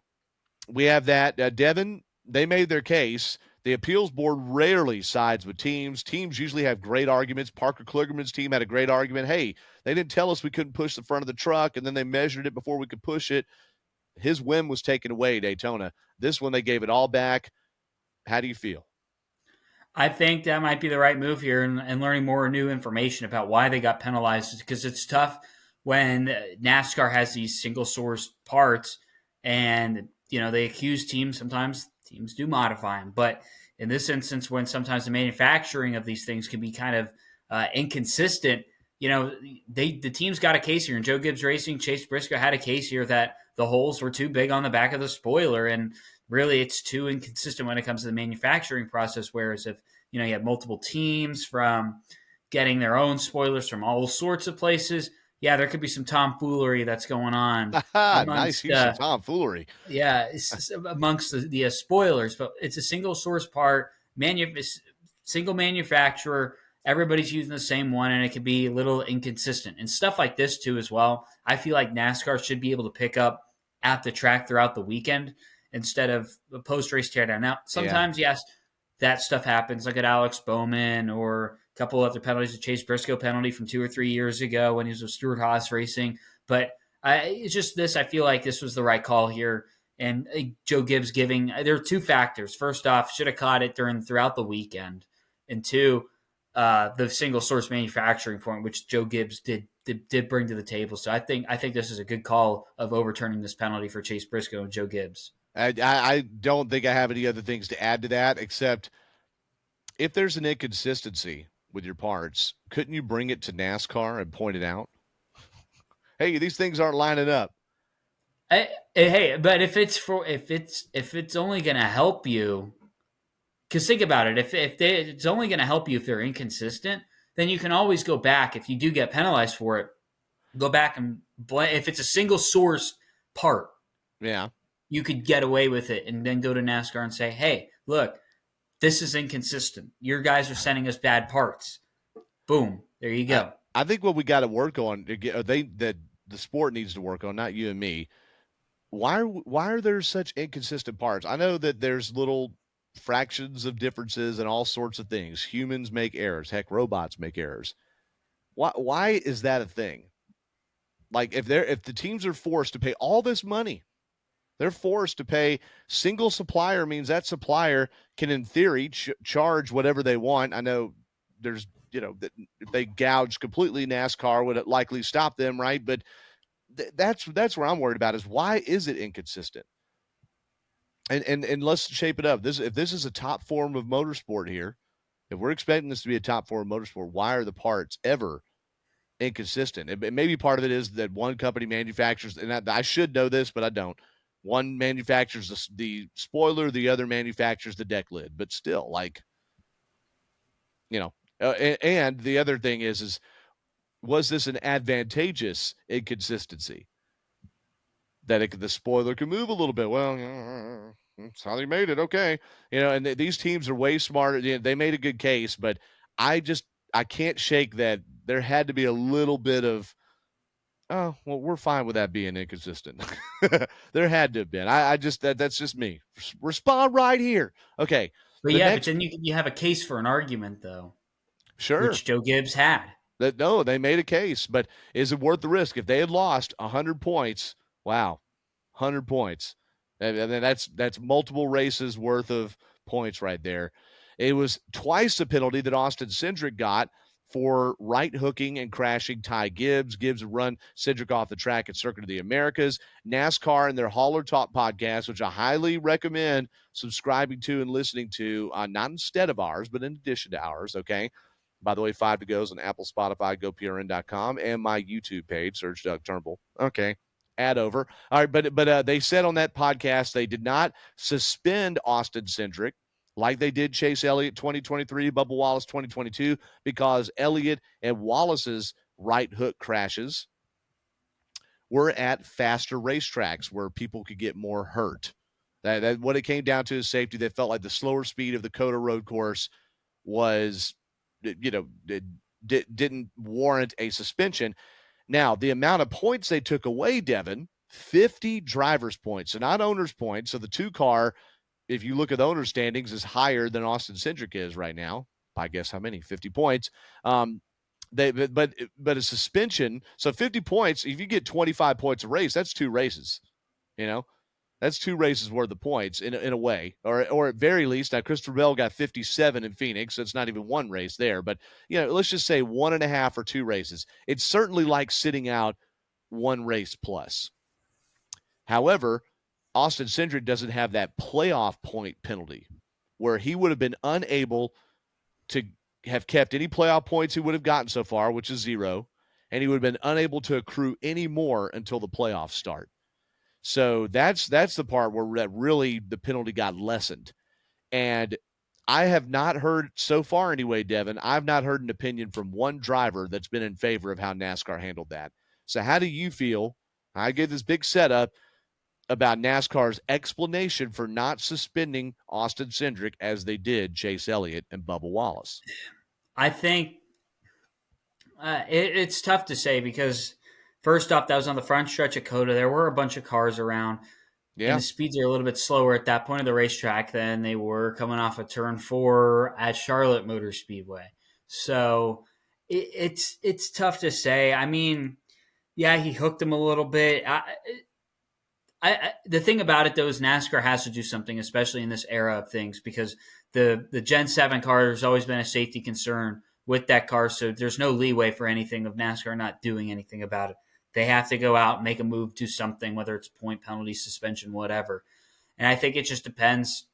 we have that. Devin, they made their case. The appeals board rarely sides with teams. Teams usually have great arguments. Parker Kligerman's team had a great argument. Hey, they didn't tell us we couldn't push the front of the truck, and then they measured it before we could push it. His whim was taken away, Daytona. This one, they gave it all back. How do you feel? I think that might be the right move here, and learning more new information about why they got penalized, because it's tough when NASCAR has these single source parts and they accuse teams. Sometimes teams do modify them, but in this instance, when sometimes the manufacturing of these things can be kind of inconsistent, the team's got a case here. And Joe Gibbs Racing, Chase Briscoe had a case here that the holes were too big on the back of the spoiler, and really it's too inconsistent when it comes to the manufacturing process. Whereas if you have multiple teams from getting their own spoilers from all sorts of places, there could be some tomfoolery that's going on Nice use of tomfoolery. Yeah, it's amongst the spoilers, but it's a single source part, single manufacturer. Everybody's using the same one, and it can be a little inconsistent. And stuff like this, too, as well. I feel like NASCAR should be able to pick up at the track throughout the weekend instead of a post-race teardown. Now, sometimes, yes, that stuff happens, like at Alex Bowman or a couple other penalties, a Chase Briscoe penalty from 2 or 3 years ago when he was with Stewart Haas Racing. But it's just this. I feel like this was the right call here. And Joe Gibbs there are two factors. First off, should have caught it throughout the weekend. And two, the single source manufacturing point, which Joe Gibbs did bring to the table. So I think this is a good call of overturning this penalty for Chase Briscoe and Joe Gibbs. I don't think I have any other things to add to that, except if there's an inconsistency with your parts, couldn't you bring it to NASCAR and point it out? Hey, these things aren't lining up. Hey, but if it's only going to help you, because think about it, it's only going to help you if they're inconsistent, then you can always go back if you do get penalized for it. Go back and if it's a single source part, Yeah. you could get away with it, and then go to NASCAR and say, "Hey, look, this is inconsistent. Your guys are sending us bad parts." Boom, there you I, go. I think what we got to work on, that the sport needs to work on, not you and me. Why are there such inconsistent parts? I know that there's little fractions of differences and all sorts of things. Humans make errors. Heck, robots make errors. Why is that a thing? Like if the teams are forced to pay all this money, they're forced to pay. Single supplier means that supplier can, in theory, charge whatever they want. I know there's, that if they gouge completely, NASCAR would likely stop them, right? But that's where I'm worried about, is why is it inconsistent? And let's shape it up. If this is a top form of motorsport here, if we're expecting this to be a top form of motorsport, why are the parts ever inconsistent? Maybe part of it is that one company manufactures, and I should know this, but I don't. One manufactures the spoiler, the other manufactures the deck lid. But still, like, and the other thing is was this an advantageous inconsistency? That the spoiler can move a little bit. Well, that's how they made it. Okay, and these teams are way smarter. They made a good case, but I just I can't shake that there had to be a little bit of, oh well, we're fine with that being inconsistent. There had to have been. I just that's just me. Respond right here. Okay, But the yeah, but next, then you have a case for an argument though, sure. which Joe Gibbs had. That No, they made a case, but is it worth the risk? If they had lost 100 points, wow, 100 points, and then that's multiple races worth of points right there. It was twice the penalty that Austin Cindric got for right hooking and crashing Ty Gibbs. Gibbs run Cindric off the track at Circuit of the Americas. NASCAR and their Hauler Talk podcast, which I highly recommend subscribing to and listening to, not instead of ours, but in addition to ours. Okay. By the way, 5 to goes on Apple, Spotify, GoPRN.com, and my YouTube page. Search Doug Turnbull. Okay. Add over. All right. But they said on that podcast they did not suspend Austin Cindric like they did Chase Elliott 2023, Bubba Wallace 2022, because Elliott and Wallace's right hook crashes were at faster racetracks where people could get more hurt. That what it came down to is safety. They felt like the slower speed of the COTA road course was, didn't warrant a suspension. Now, the amount of points they took away, Devin, 50 driver's points, so not owner's points. So the two car, if you look at the owner's standings, is higher than Austin Cindric is right now. I guess how many? 50 points. But a suspension. So 50 points. If you get 25 points a race, that's two races. You know, that's two races worth of points in a way, or at very least. Now Christopher Bell got 57 in Phoenix, so it's not even one race there. But let's just say 1.5 or two races. It's certainly like sitting out one race plus. However, Austin Cindric doesn't have that playoff point penalty, where he would have been unable to have kept any playoff points he would have gotten so far, which is 0, and he would have been unable to accrue any more until the playoffs start. So that's the part where really the penalty got lessened. And I have not heard so far anyway, Devin, I've not heard an opinion from one driver that's been in favor of how NASCAR handled that. So how do you feel? I get this big setup about NASCAR's explanation for not suspending Austin Cindric as they did Chase Elliott and Bubba Wallace. I think it's tough to say because first off, that was on the front stretch of COTA. There were a bunch of cars around, and Yeah. the speeds are a little bit slower at that point of the racetrack than they were coming off of turn 4 at Charlotte Motor Speedway. So it's tough to say. I mean, yeah, he hooked him a little bit. The thing about it though is NASCAR has to do something, especially in this era of things, because the Gen 7 car has always been a safety concern with that car, so there's no leeway for anything of NASCAR not doing anything about it. They have to go out, make a move, do something, whether it's point, penalty, suspension, whatever. And I think it just depends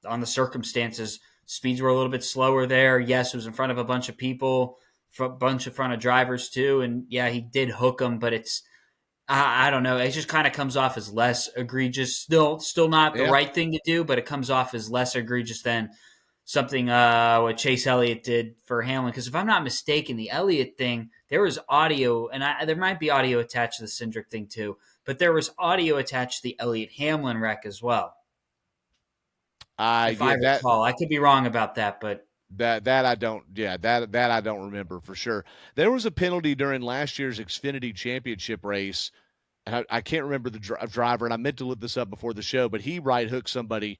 on the circumstances. Speeds were a little bit slower there. Yes, it was in front of a bunch of people, a bunch of front of drivers too, and yeah, he did hook them, but it's I don't know. It just kind of comes off as less egregious. Still not the Yeah. right thing to do, but it comes off as less egregious than something what Chase Elliott did for Hamlin. Because if I'm not mistaken, the Elliott thing, there was audio, and there might be audio attached to the Cindric thing too, but there was audio attached to the Elliott Hamlin wreck as well, if I Yeah, recall. I could be wrong about that, but that I don't, yeah, that I don't remember for sure. There was a penalty during last year's Xfinity Championship race. I can't remember the driver, and I meant to look this up before the show, but he right hooked somebody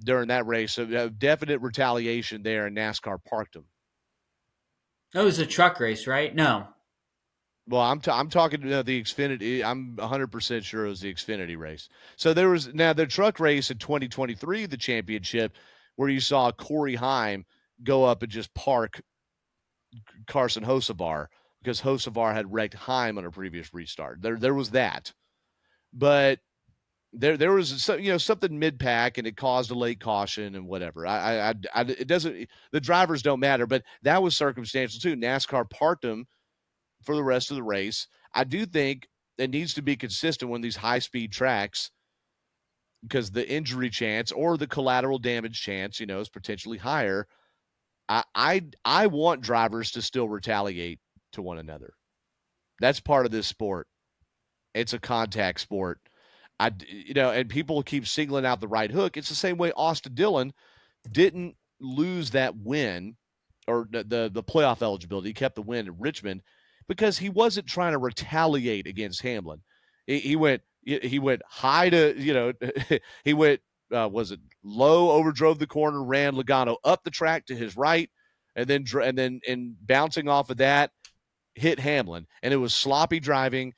during that race. So definite retaliation there, and NASCAR parked him. it was a truck race, right? No. Well, I'm talking the Xfinity. I'm 100% sure it was the Xfinity race. So there was now the truck race in 2023, the championship, where you saw Corey Heim go up and just park Carson Hocevar because Hocevar had wrecked Heim on a previous restart. There was that, but there was something mid pack and it caused a late caution and whatever. It doesn't, the drivers don't matter, but that was circumstantial too. NASCAR parked him for the rest of the race. I do think it needs to be consistent when these high speed tracks, because the injury chance or the collateral damage chance, is potentially higher. I want drivers to still retaliate to one another. That's part of this sport. It's a contact sport. And people keep singling out the right hook. It's the same way Austin Dillon didn't lose that win or the playoff eligibility. He kept the win at Richmond because he wasn't trying to retaliate against Hamlin. He went high to he went was it low, overdrove the corner, ran Logano up the track to his right, and then bouncing off of that hit Hamlin, and it was sloppy driving,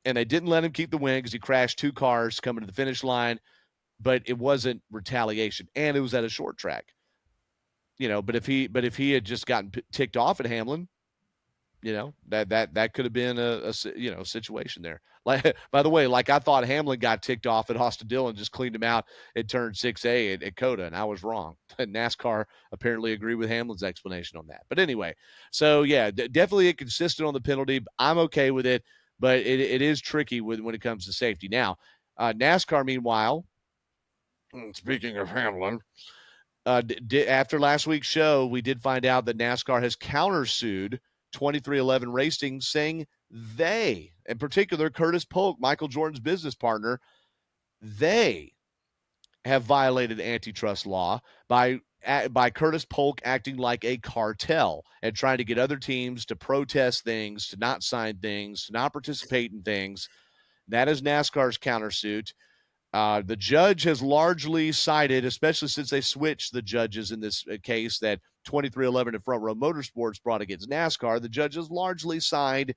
and they didn't let him keep the win because he crashed two cars coming to the finish line, but it wasn't retaliation, and it was at a short track. But if he had just gotten ticked off at Hamlin, that could have been a situation there. Like, by the way, like I thought Hamlin got ticked off at Austin Dillon, just cleaned him out at turn 6A at Coda, and I was wrong. NASCAR apparently agreed with Hamlin's explanation on that. But anyway, so yeah, definitely inconsistent on the penalty. I'm okay with it, but it is tricky when it comes to safety. Now, NASCAR, meanwhile, speaking of Hamlin, after last week's show, we did find out that NASCAR has countersued 2311 Racing, saying they, in particular Curtis Polk, Michael Jordan's business partner, they have violated antitrust law by Curtis Polk acting like a cartel and trying to get other teams to protest things, to not sign things, to not participate in things. That is NASCAR's countersuit. The judge has largely cited, especially since they switched the judges in this case that 2311 and Front Row Motorsports brought against NASCAR, the judge has largely sided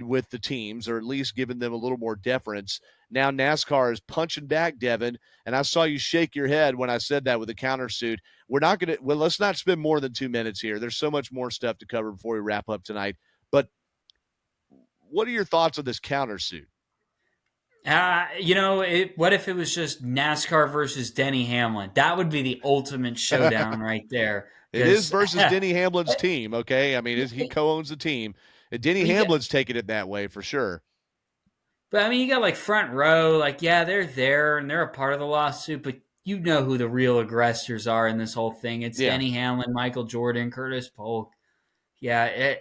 with the teams, or at least given them a little more deference. Now NASCAR is punching back, Devin, and I saw you shake your head when I said that with the countersuit. We're not going to, well, let's not spend more than 2 minutes here. There's so much more stuff to cover before we wrap up tonight. But what are your thoughts on this countersuit? What if it was just NASCAR versus Denny Hamlin? That would be the ultimate showdown right there. It is Because versus Denny Hamlin's team, okay? I mean, he co-owns the team. And Denny Hamlin's taking it that way for sure. But I mean, you got like Front Row, like, yeah, they're there and they're a part of the lawsuit, but you know who the real aggressors are in this whole thing. It's Denny Hamlin, Michael Jordan, Curtis Polk. Yeah,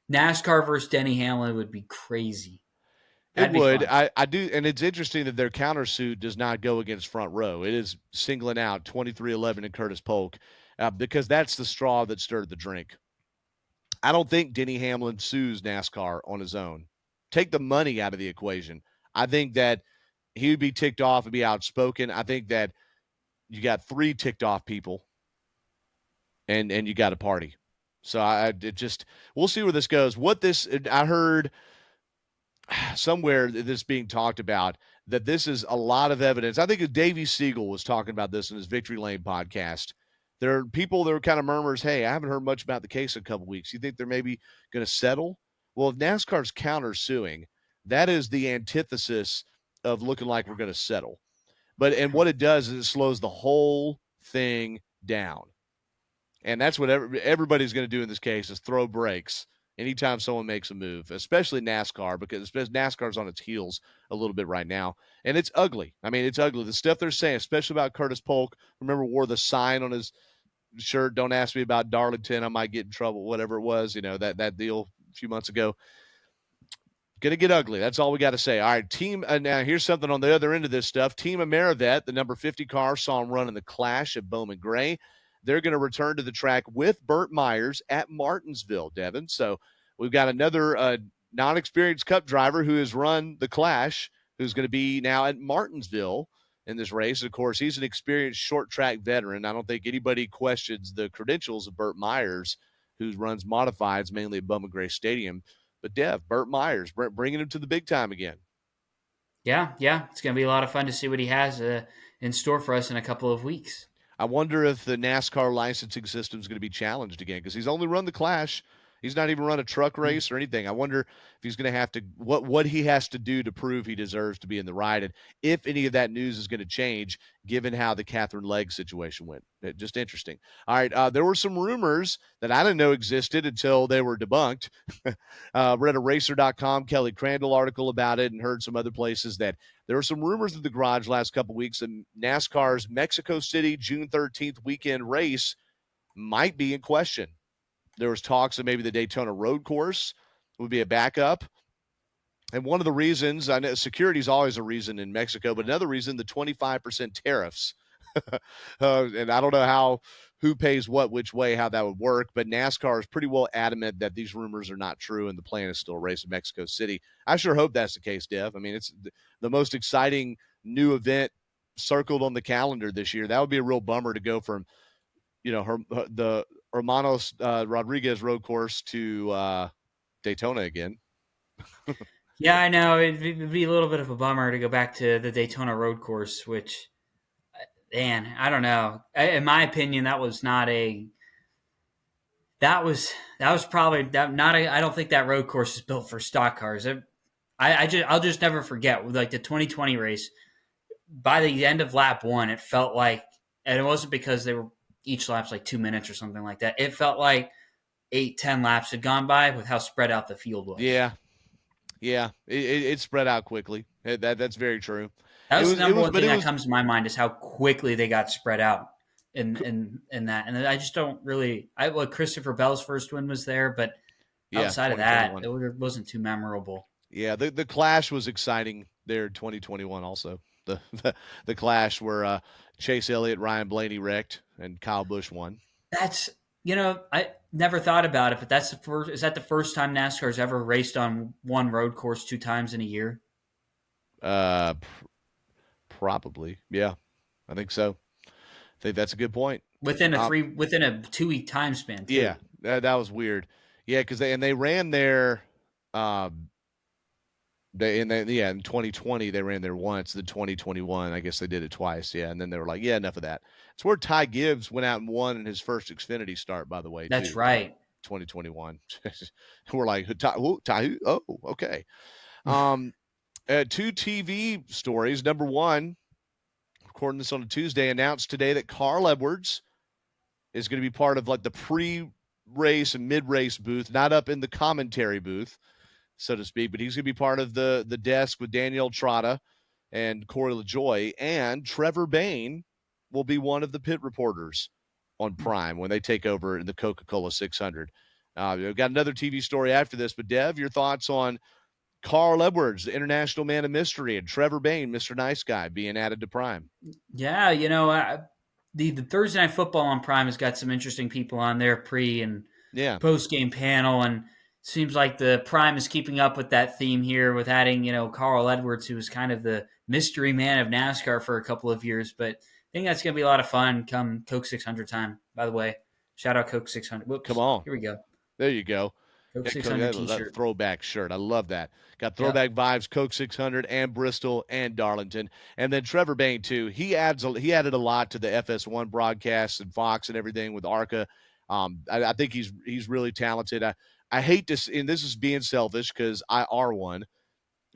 NASCAR versus Denny Hamlin would be crazy. It would. I do, and it's interesting that their countersuit does not go against Front Row. It is singling out 2311 and Curtis Polk because that's the straw that stirred the drink. I don't think Denny Hamlin sues NASCAR on his own. Take the money out of the equation. I think that he would be ticked off and be outspoken. I think that you got 3 ticked off people, and you got a party. So we'll see where this goes. I heard somewhere this being talked about that this is a lot of evidence. I think Davey Siegel was talking about this in his Victory Lane podcast. There are people that are kind of murmurs, hey, I haven't heard much about the case in a couple weeks. You think they're maybe going to settle? Well, if NASCAR's countersuing, that is the antithesis of looking like we're going to settle. And what it does is it slows the whole thing down. And that's what everybody's going to do in this case is throw brakes anytime someone makes a move, especially NASCAR, because NASCAR's on its heels a little bit right now. And it's ugly. I mean, it's ugly. The stuff they're saying, especially about Curtis Polk, remember, wore the sign on his shirt, "Don't ask me about Darlington, I might get in trouble," whatever it was, that deal a few months ago. Gonna get ugly. That's all we got to say. All right, team. Now here's something on the other end of this stuff. Team Amerivet, the number 50 car, saw him run in the Clash at Bowman Gray. They're going to return to the track with Burt Myers at Martinsville, Devin. So we've got another non-experienced Cup driver who has run the Clash, who's going to be now at Martinsville in this race. Of course, he's an experienced short track veteran. I don't think anybody questions the credentials of Burt Myers, who runs modifieds mainly at Bowman Gray Stadium. But Dev, Burt Myers, bringing him to the big time again. Yeah, it's going to be a lot of fun to see what he has in store for us in a couple of weeks. I wonder if the NASCAR licensing system is going to be challenged again, because he's only run the Clash. He's not even run a truck race or anything. I wonder if he's going to have to what he has to do to prove he deserves to be in the ride, and if any of that news is going to change given how the Catherine Legg situation went. Just interesting. All right, there were some rumors that I didn't know existed until they were debunked. Read a Racer.com Kelly Crandall article about it, and heard some other places that there were some rumors in the garage last couple of weeks, and NASCAR's Mexico City June 13th weekend race might be in question. There was talks of maybe the Daytona road course would be a backup. And one of the reasons, I know security is always a reason in Mexico, but another reason, the 25% tariffs. And I don't know who pays what, which way, how that would work, but NASCAR is pretty well adamant that these rumors are not true and the plan is still a race in Mexico City. I sure hope that's the case, Dev. I mean, it's the most exciting new event circled on the calendar this year. That would be a real bummer to go from, the Hermanos Rodriguez road course to Daytona again. Yeah, I know. It'd be a little bit of a bummer to go back to the Daytona road course, which, man, I don't know. In my opinion, that was not a. That was probably not a. I don't think that road course is built for stock cars. I'll just never forget, like the 2020 race. By the end of lap one, it felt like, and it wasn't because they were each lap's like 2 minutes or something like that. It felt like 8-10 laps had gone by with how spread out the field was. Yeah, it spread out quickly. That's very true. That's the number one thing that comes to my mind is how quickly they got spread out in that. And I just don't really. Christopher Bell's first win was there, but outside of that, it wasn't too memorable. Yeah, the Clash was exciting there in 2021 also. The Clash where Chase Elliott, Ryan Blaney wrecked, and Kyle Busch won. That's, I never thought about it, but is that the first time NASCAR's ever raced on one road course 2 times in a year? Probably. Yeah, I think so. I think that's a good point. Within a 2-week time span, too. Yeah, that was weird. Yeah, because they ran there. In 2020 they ran there once. The 2021, I guess they did it twice. Yeah, and then they were like, yeah, enough of that. It's where Ty Gibbs went out and won in his first Xfinity start, by the way. That's too, right. 2021. We're like, Ty, oh, okay. 2 TV stories. Number one, recording this on a Tuesday, announced today that Carl Edwards is going to be part of like the pre-race and mid-race booth, not up in the commentary booth, so to speak, but he's going to be part of the desk with Danielle Trotta and Corey LaJoie, and Trevor Bayne will be one of the pit reporters on Prime when they take over in the Coca-Cola 600. We've got another TV story after this, but Dev, your thoughts on Carl Edwards, the international man of mystery, and Trevor Bayne, Mr. Nice Guy, being added to Prime? Yeah, the Thursday Night Football on Prime has got some interesting people on there, pre and post-game panel, and seems like the Prime is keeping up with that theme here with adding, Carl Edwards, who was kind of the mystery man of NASCAR for a couple of years. But I think that's going to be a lot of fun come Coke 600 time, by the way. Shout out Coke 600. Whoops. Come on. Here we go. There you go. Coke 600 t-shirt. That throwback shirt. I love that. Got throwback vibes, Coke 600 and Bristol and Darlington. And then Trevor Bayne, too. He added a lot to the FS1 broadcasts and Fox and everything with ARCA. I think he's really talented. I hate to, and this is being selfish because I are one.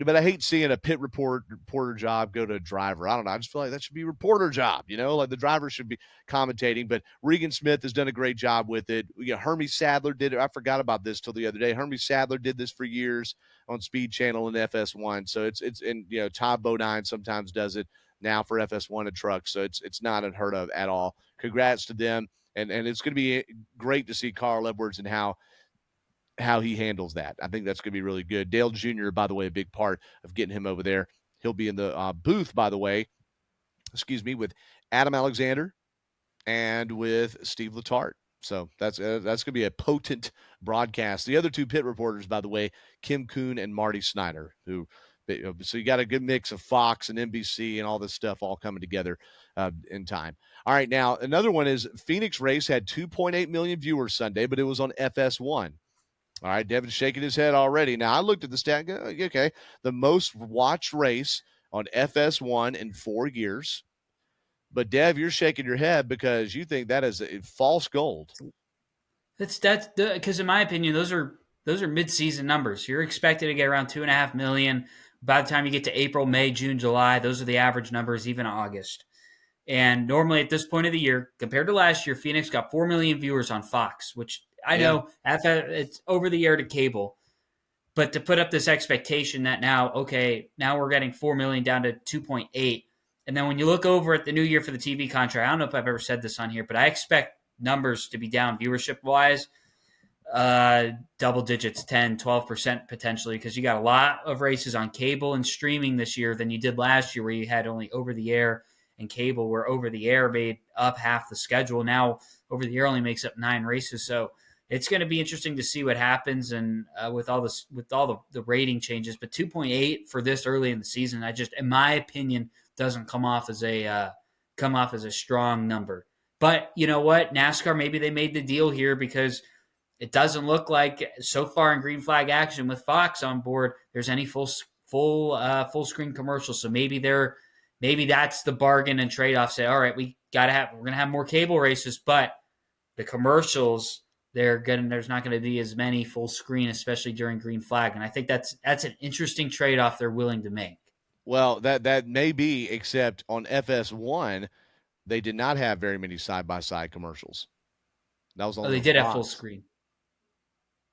But I hate seeing a reporter job go to a driver. I don't know. I just feel like that should be a reporter job, like the driver should be commentating. But Regan Smith has done a great job with it. Hermie Sadler did it. I forgot about this till the other day. Hermie Sadler did this for years on Speed Channel and FS1. So it's and Todd Bodine sometimes does it now for FS1 and trucks. So it's not unheard of at all. Congrats to them. And it's going to be great to see Carl Edwards and how he handles that. I think that's going to be really good. Dale Jr., by the way, a big part of getting him over there. He'll be in the booth, by the way, with Adam Alexander and with Steve Letarte. So that's going to be a potent broadcast. The other two pit reporters, by the way, Kim Kuhn and Marty Snyder, so you got a good mix of Fox and NBC and all this stuff all coming together in time. All right, now another one is Phoenix Race had 2.8 million viewers Sunday, but it was on FS1. All right, Devin's shaking his head already. Now, I looked at the stat. Okay, the most watched race on FS1 in 4 years. But, Dev, you're shaking your head because you think that is a false gold. That's because in my opinion, those are mid-season numbers. You're expected to get around 2.5 million by the time you get to April, May, June, July. Those are the average numbers, even August. And normally at this point of the year, compared to last year, Phoenix got 4 million viewers on Fox, which I know it's over the air to cable. But to put up this expectation that now we're getting 4 million down to 2.8. And then when you look over at the new year for the TV contract, I don't know if I've ever said this on here, but I expect numbers to be down viewership wise, double digits, 10, 12% potentially, because you got a lot of races on cable and streaming this year than you did last year, where you had only over the air and cable, where over the air made up half the schedule. Now over the air only makes up 9 races. So it's going to be interesting to see what happens, and with all the rating changes. But 2.8 for this early in the season, in my opinion, doesn't come off as a strong number. But you know what, NASCAR, maybe they made the deal here because it doesn't look like so far in green flag action with Fox on board there's any full screen commercials. So maybe that's the bargain and trade off. Say, all right, we're gonna have more cable races, but the commercials, there's not going to be as many full screen, especially during green flag. And I think that's an interesting trade off they're willing to make. Well, that may be, except on FS1, they did not have very many side-by-side commercials. That was only they did have full screen.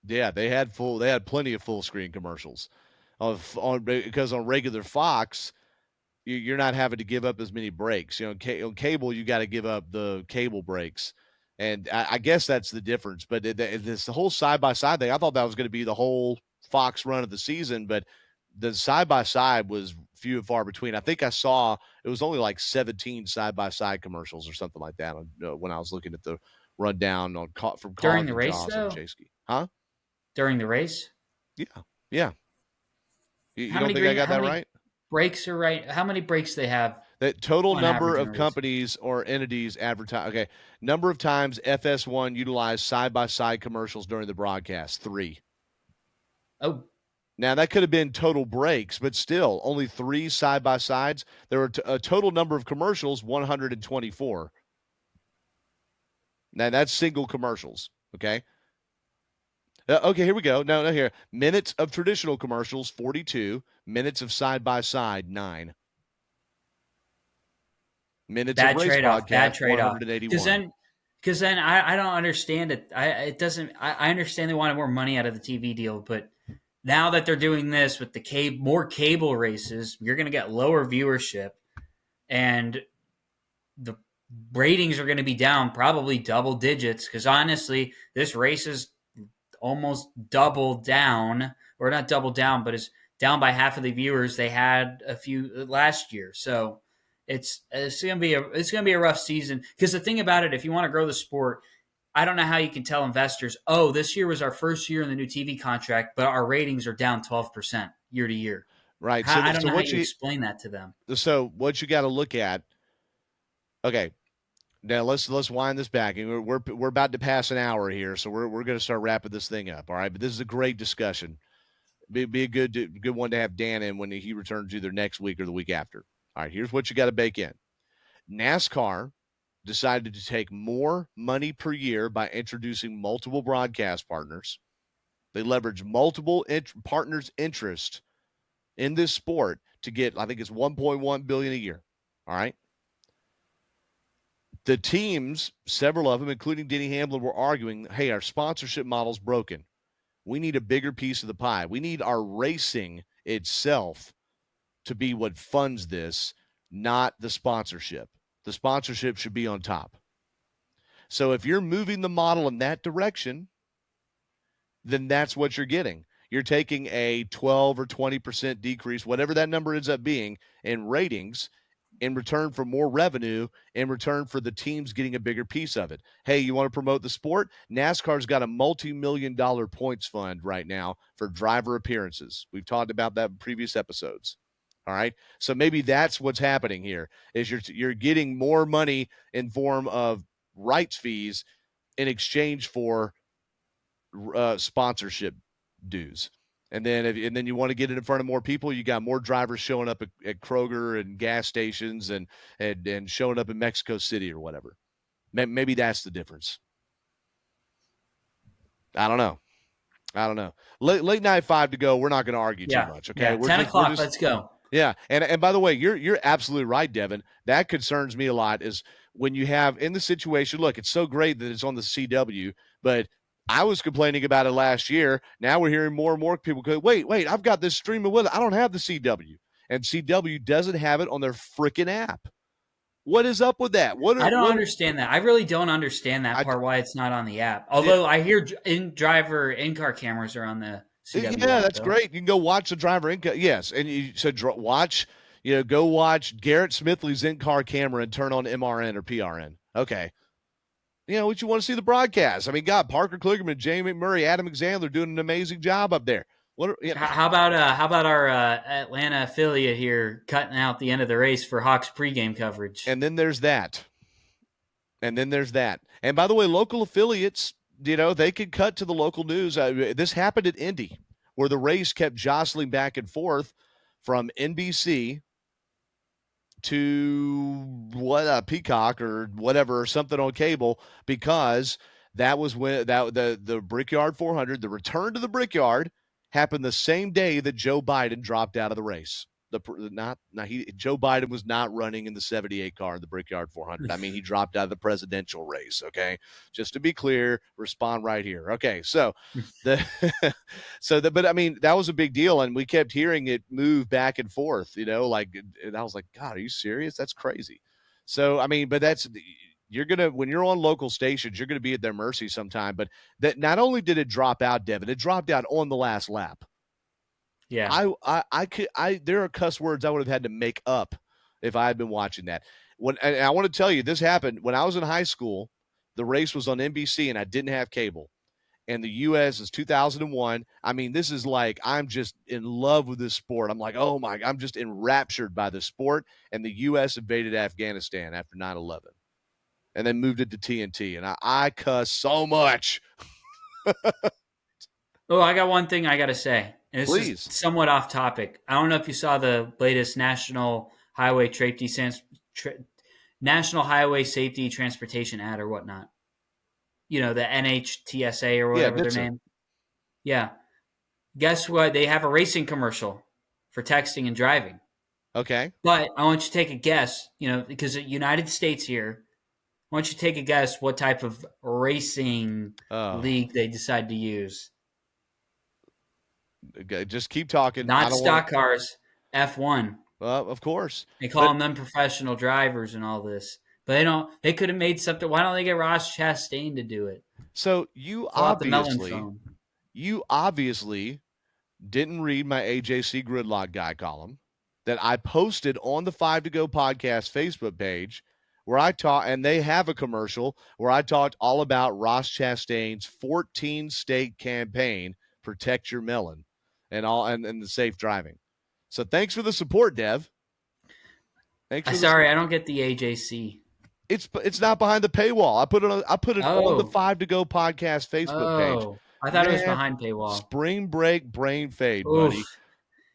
Yeah, they had plenty of full screen commercials. Because on regular Fox, you're not having to give up as many breaks. On cable, you got to give up the cable breaks. And I guess that's the difference. But this the whole side-by-side thing, I thought that was going to be the whole Fox run of the season, but the side-by-side was few and far between. I think I saw it was only like 17 side-by-side commercials or something like that when I was looking at the rundown from during the race, Jaws though? and Chasky. Huh? During the race? Yeah. You don't think I got that right? Breaks are right. How many breaks they have? That total number of companies or entities advertise. Okay. Number of times FS1 utilized side-by-side commercials during the broadcast, 3. Oh. Now, that could have been total breaks, but still, only 3 side-by-sides. There were a total number of commercials, 124. Now, that's single commercials, okay? Okay, here we go. No, here. Minutes of traditional commercials, 42. Minutes of side-by-side, 9. Minutes of race broadcast, 181. Because then I don't understand it. I understand they wanted more money out of the TV deal, but now that they're doing this with the more cable races, you're going to get lower viewership, and the ratings are going to be down probably double digits. Because honestly, this race is almost double down, or not double down, but is down by half of the viewers they had a few last year. So it's going to be a rough season. Because the thing about it, if you want to grow the sport, I don't know how you can tell investors, oh, this year was our first year in the new TV contract, but our ratings are down 12% year to year. Right. I don't know how you explain that to them. So what you got to look at, okay, now let's wind this back. And we're about to pass an hour here, so we're going to start wrapping this thing up, all right? But this is a great discussion. Be a good one to have Dan in when he returns either next week or the week after. All right, here's what you got to bake in. NASCAR decided to take more money per year by introducing multiple broadcast partners. They leveraged multiple partners' interest in this sport to get, I think it's 1.1 billion a year. All right. The teams, several of them, including Denny Hamlin, were arguing, hey, our sponsorship model's broken. We need a bigger piece of the pie. We need our racing itself to be what funds this, not the sponsorship. The sponsorship should be on top. So if you're moving the model in that direction, then that's what you're getting. You're taking a 12 or 20% decrease, whatever that number ends up being, in ratings in return for more revenue, in return for the teams getting a bigger piece of it. Hey, you want to promote the sport? NASCAR's got a multi-million-dollar points fund right now for driver appearances. We've talked about that in previous episodes. All right. So maybe that's what's happening here is you're getting more money in form of rights fees in exchange for sponsorship dues. And then you want to get it in front of more people. You got more drivers showing up at Kroger and gas stations and showing up in Mexico City or whatever. Maybe that's the difference. I don't know. Late night 5 to go. We're not going to argue too much. Okay. Yeah. 10 o'clock. Let's go. Yeah. And by the way, you're absolutely right, Devin. That concerns me a lot is when you have in the situation, look, it's so great that it's on the CW, but I was complaining about it last year. Now we're hearing more and more people go, wait, I've got this streaming with it. I don't have the CW. And CW doesn't have it on their freaking app. What is up with that? I don't understand that. I really don't understand that part, why it's not on the app. Although I hear in-car cameras are on the CW. Yeah, that's great. You can go watch the driver in-car. Yes, and you said go watch Garrett Smithley's in-car camera and turn on MRN or PRN. Okay. What you want to see the broadcast. I mean, God, Parker Kligerman, Jamie McMurray, Adam Alexander doing an amazing job up there. How about our Atlanta affiliate here cutting out the end of the race for Hawks pregame coverage? And then there's that. And by the way, local affiliates, they could cut to the local news. This happened at Indy, where the race kept jostling back and forth from NBC to Peacock or whatever, or something on cable, because that was when the Brickyard 400, the return to the Brickyard, happened the same day that Joe Biden dropped out of the race. Joe Biden was not running in the 78 car in the Brickyard 400. I mean, he dropped out of the presidential race. Okay, just to be clear, respond right here. Okay, but I mean, that was a big deal, and we kept hearing it move back and forth. And I was like, God, are you serious? That's crazy. So I mean, but when you're on local stations, you're gonna be at their mercy sometime. But that not only did it drop out, Devin, it dropped out on the last lap. Yeah, there are cuss words I would have had to make up if I had been watching that. And I want to tell you, this happened when I was in high school. The race was on NBC, and I didn't have cable. And the U.S. is 2001. I mean, this is like I'm just in love with this sport. I'm like, oh my, I'm just enraptured by the sport. And the U.S. invaded Afghanistan after 9/11, and then moved it to TNT. And I cuss so much. Oh, I got one thing I got to say. And this Please. is somewhat off topic. I don't know if you saw the latest National Highway Safety Transportation ad or whatnot. The NHTSA or whatever their name. Yeah. Guess what? They have a racing commercial for texting and driving. Okay. But I want you to take a guess, because the United States here, I want you to take a guess what type of racing league they decide to use. Just keep talking. Not stock cars, F1. Well, of course. They call them professional drivers and all this. But they could have made something. Why don't they get Ross Chastain to do it? So you obviously didn't read my AJC Gridlock Guy column that I posted on the 5 to Go podcast Facebook page, where I taught, and they have a commercial where I talked all about Ross Chastain's 14-state campaign, Protect Your Melon, and the safe driving. So thanks for the support, Dev. Sorry, I don't get the AJC. It's not behind the paywall. I put it on the 5 to Go podcast Facebook page. I thought it was behind paywall. Spring break brain fade, buddy.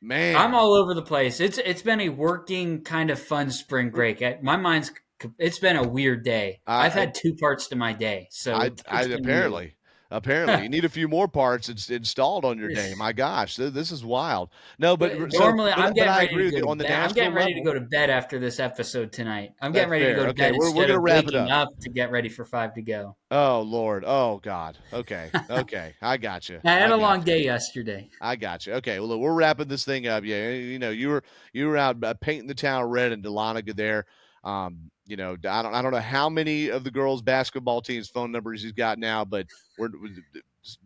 Man, I'm all over the place. It's been a working kind of fun spring break. It's been a weird day. I've had 2 parts to my day. So apparently. Apparently, you need a few more parts installed on your day. My gosh, this is wild. No, but so, Normally, I'm but getting I ready agree to with go you to on the bed. I'm national getting ready to level. go to bed after this episode tonight. I'm getting That's ready to go fair. to Okay, bed we're instead gonna of wrap it waking up. up to get ready for 5 to go. Oh Lord. Oh God. Okay. Okay. I got you. I had I a got long you. day yesterday. I got you. Okay. Well, look, we're wrapping this thing up. Yeah. You were out painting the town red in Dahlonega there. I don't know how many of the girls' basketball teams' phone numbers he's got now, but we're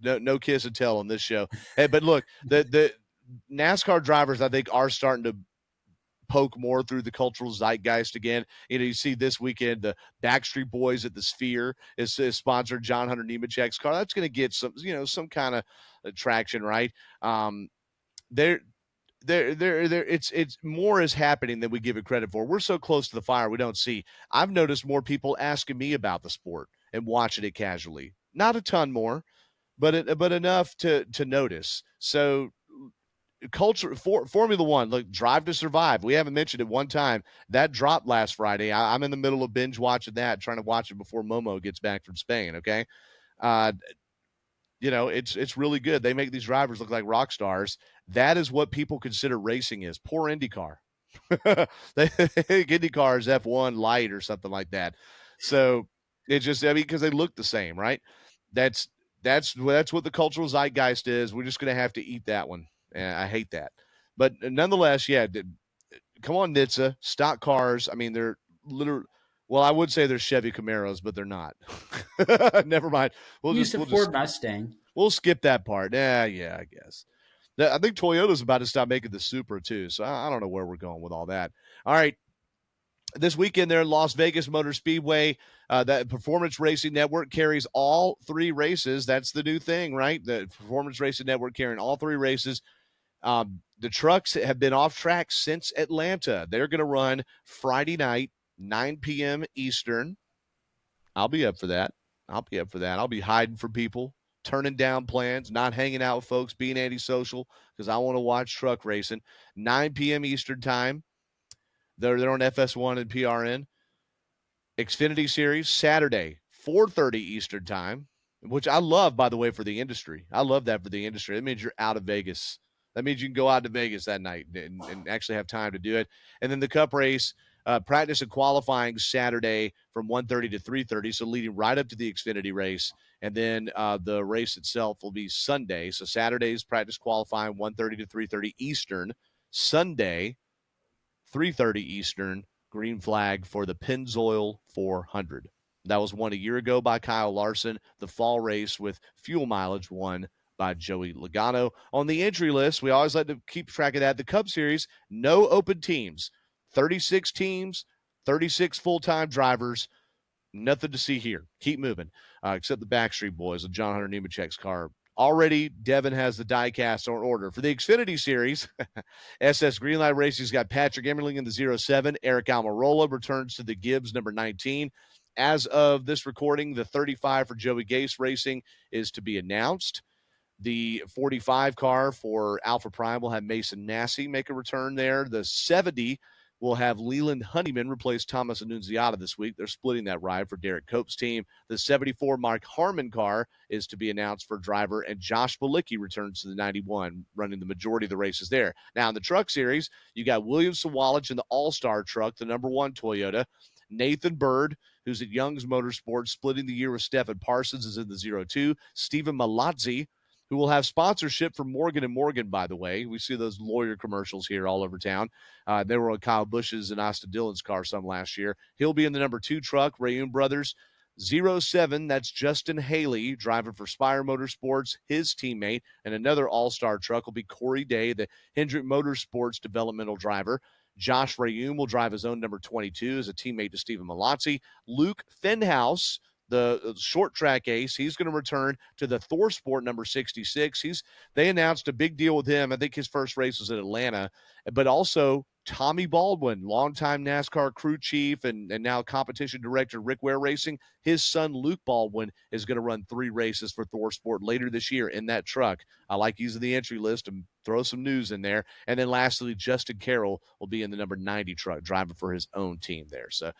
no kiss and tell on this show. Hey, but look, the NASCAR drivers I think are starting to poke more through the cultural zeitgeist again. You see this weekend the Backstreet Boys at the Sphere is sponsored John Hunter Nemechek's car. That's going to get some kind of traction, right? Um, there. It's more is happening than we give it credit for. We're so close to the fire, we don't see. I've noticed more people asking me about the sport and watching it casually. Not a ton more, but enough to notice. So culture for Formula One, like Drive to Survive. We haven't mentioned it one time. That dropped last Friday. I'm in the middle of binge watching that, trying to watch it before Momo gets back from Spain. Okay, uh, it's really good. They make these drivers look like rock stars. That is what people consider racing is. Poor IndyCar. They think IndyCar is F1 light or something like that. So it's just, I mean, because they look the same, right? That's that's what the cultural zeitgeist is. We're just going to have to eat that one. And I hate that, but nonetheless, yeah. Come on, Nitsa, stock cars. I mean, they're literally. Well, I would say they're Chevy Camaros, but they're not. Never mind. We'll Used just to we'll Ford just Mustang. we'll skip that part. Yeah, I guess. I think Toyota's about to stop making the Supra too, so I don't know where we're going with all that. All right, this weekend there in Las Vegas Motor Speedway, that Performance Racing Network carries all three races. That's the new thing, right? The Performance Racing Network carrying all three races. The trucks have been off track since Atlanta. They're going to run Friday night, 9 p.m. Eastern. I'll be up for that. I'll be hiding from people, turning down plans, not hanging out with folks, being antisocial because I want to watch truck racing. 9 p.m. Eastern time. They're on FS1 and PRN. Xfinity Series Saturday, 4:30 Eastern time, which I love, by the way, for the industry. I love that for the industry. That means you're out of Vegas. That means you can go out to Vegas that night and actually have time to do it. And then the Cup race, practice and qualifying Saturday from 1:30 to 3:30, so leading right up to the Xfinity race. And then the race itself will be Sunday. So Saturday's practice qualifying 1:30 to 3:30 Eastern. Sunday, 3:30 Eastern, green flag for the Pennzoil 400. That was won a year ago by Kyle Larson. The fall race with fuel mileage won by Joey Logano. On the entry list, we always like to keep track of that. The Cup Series, no open teams. 36 teams, 36 full-time drivers. Nothing to see here. Keep moving, except the Backstreet Boys and John Hunter Nemechek's car. Already, Devin has the diecast on order. For the Xfinity Series, SS Greenlight Racing's got Patrick Emmerling in the 07. Eric Almirola returns to the Gibbs number 19. As of this recording, the 35 for Joey Gase Racing is to be announced. The 45 car for Alpha Prime will have Mason Massey make a return there. The 70 will have Leland Honeyman replace Thomas Annunziata this week. They're splitting that ride for Derek Cope's team. The 74 Mark Harmon car is to be announced for driver, and Josh Balicki returns to the 91, running the majority of the races there. Now, in the truck series, you got William Sawalich in the All-Star truck, the number one Toyota. Nathan Bird, who's at Young's Motorsports, splitting the year with Stephen Parsons, is in the 02. Stephen Malazzi, who will have sponsorship from Morgan & Morgan, by the way. We see those lawyer commercials here all over town. They were on Kyle Busch's and Austin Dillon's car some last year. He'll be in the number 2 truck, Rayoon Brothers. 07, that's Justin Haley, driving for Spire Motorsports, his teammate. And another all-star truck will be Corey Day, the Hendrick Motorsports developmental driver. Josh Rayoon will drive his own number 22 as a teammate to Stephen Malazzi. Luke Fenhouse, the short track ace, he's going to return to the Thor Sport number 66. They announced a big deal with him. I think his first race was in Atlanta, but also Tommy Baldwin, longtime NASCAR crew chief and now competition director Rick Ware Racing. His son Luke Baldwin is going to run 3 races for Thor Sport later this year in that truck. I like using the entry list and throw some news in there. And then lastly, Justin Carroll will be in the number 90 truck driving for his own team there. So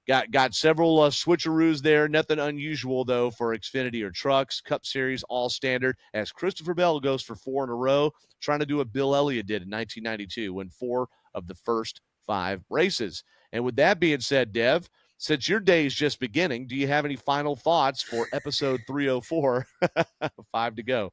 Got several switcheroos there. Nothing unusual, though, for Xfinity or trucks. Cup Series, all standard. As Christopher Bell goes for 4 in a row, trying to do what Bill Elliott did in 1992, win 4 of the first 5 races. And with that being said, Dev, since your day is just beginning, do you have any final thoughts for episode 304? 5 to go.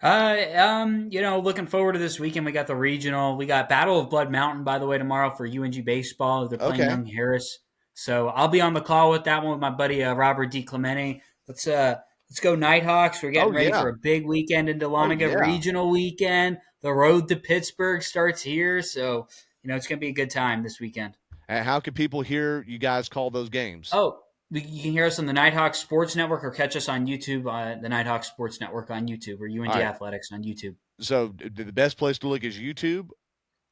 Looking forward to this weekend. We got the regional. We got Battle of Blood Mountain, by the way, tomorrow for UNG baseball. They're playing Okay. Young Harris, so I'll be on the call with that one with my buddy Robert D. Clemente. Let's go Nighthawks. We're getting ready for a big weekend in Dahlonega, regional weekend. The road to Pittsburgh starts here, so it's going to be a good time this weekend. And how can people hear you guys call those games? Oh, you can hear us on the Nighthawks Sports Network or catch us on YouTube, the Nighthawks Sports Network on YouTube, or UNG Athletics on YouTube. So the best place to look is YouTube?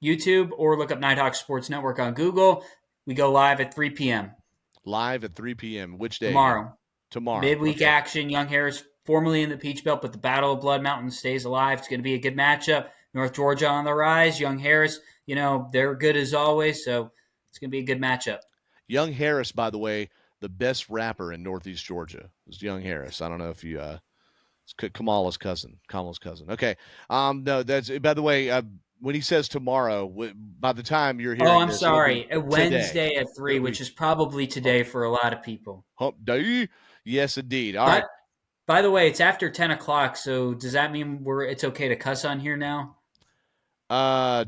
YouTube, or look up Nighthawks Sports Network on Google. We go live at 3 p.m. Live at 3 p.m. Which day? Tomorrow. Midweek action. Young Harris, formerly in the Peach Belt, but the Battle of Blood Mountain stays alive. It's going to be a good matchup. North Georgia on the rise. Young Harris, they're good as always, so it's going to be a good matchup. Young Harris, by the way, the best rapper in Northeast Georgia is Young Harris. I don't know if you it's Kamala's cousin. Okay. No, that's, by the way, when he says tomorrow, by the time you're hearing I'm sorry. Wednesday at 3, which is probably today for a lot of people. Hump day? Yes, indeed. All right. By the way, it's after 10 o'clock, so does that mean it's okay to cuss on here now? No.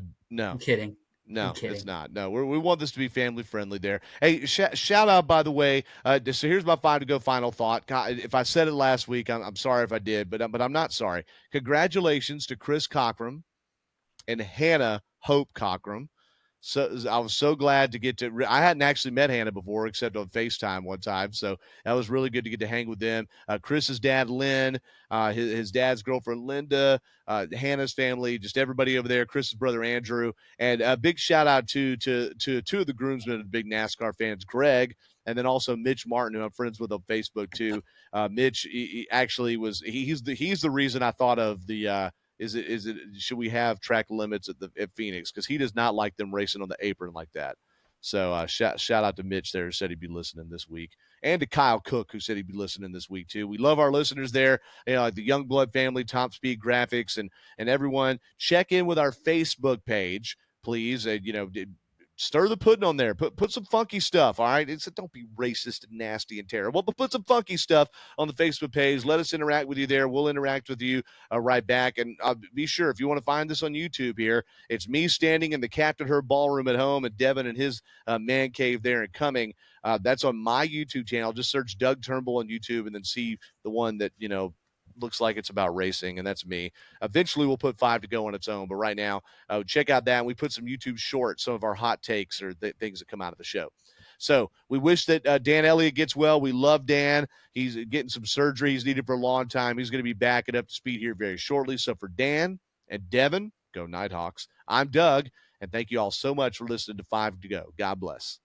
I'm kidding. No, it's not. No, we want this to be family friendly there. Hey, shout out, by the way. So here's my 5 to go final thought. God, if I said it last week, I'm sorry if I did, but I'm not sorry. Congratulations to Chris Cockrum and Hannah Hope Cockrum. So I was so glad to get to. I hadn't actually met Hannah before, except on FaceTime one time. So that was really good to get to hang with them. Chris's dad, Lynn, his dad's girlfriend, Linda, Hannah's family, just everybody over there. Chris's brother, Andrew, and a big shout out to 2 of the groomsmen of big NASCAR fans, Greg, and then also Mitch Martin, who I'm friends with on Facebook too. Mitch, he actually was. He's the reason I thought of the. Is it should we have track limits at Phoenix, because he does not like them racing on the apron like that. So shout out to Mitch there, who said he'd be listening this week, and to Kyle Cook, who said he'd be listening this week too. We love our listeners there, like the Young Blood family, Top Speed Graphics, and everyone. Check in with our Facebook page, please. Stir the pudding on there. Put some funky stuff, all right? Don't be racist and nasty and terrible, but put some funky stuff on the Facebook page. Let us interact with you there. We'll interact with you right back. And be sure, if you want to find this on YouTube here, it's me standing in the Captain Herb ballroom at home, and Devin in his man cave there and coming. That's on my YouTube channel. Just search Doug Turnbull on YouTube and then see the one that, looks like it's about racing, and that's me. Eventually we'll put 5 to go on its own, but right now check out that, and we put some YouTube shorts, some of our hot takes or things that come out of the show. So we wish that Dan Elliott gets well. We love Dan. He's getting some surgery he's needed for a long time. He's going to be back and up to speed here very shortly. So for Dan and Devin, go Nighthawks. I'm Doug, and thank you all so much for listening to 5 to go. God bless.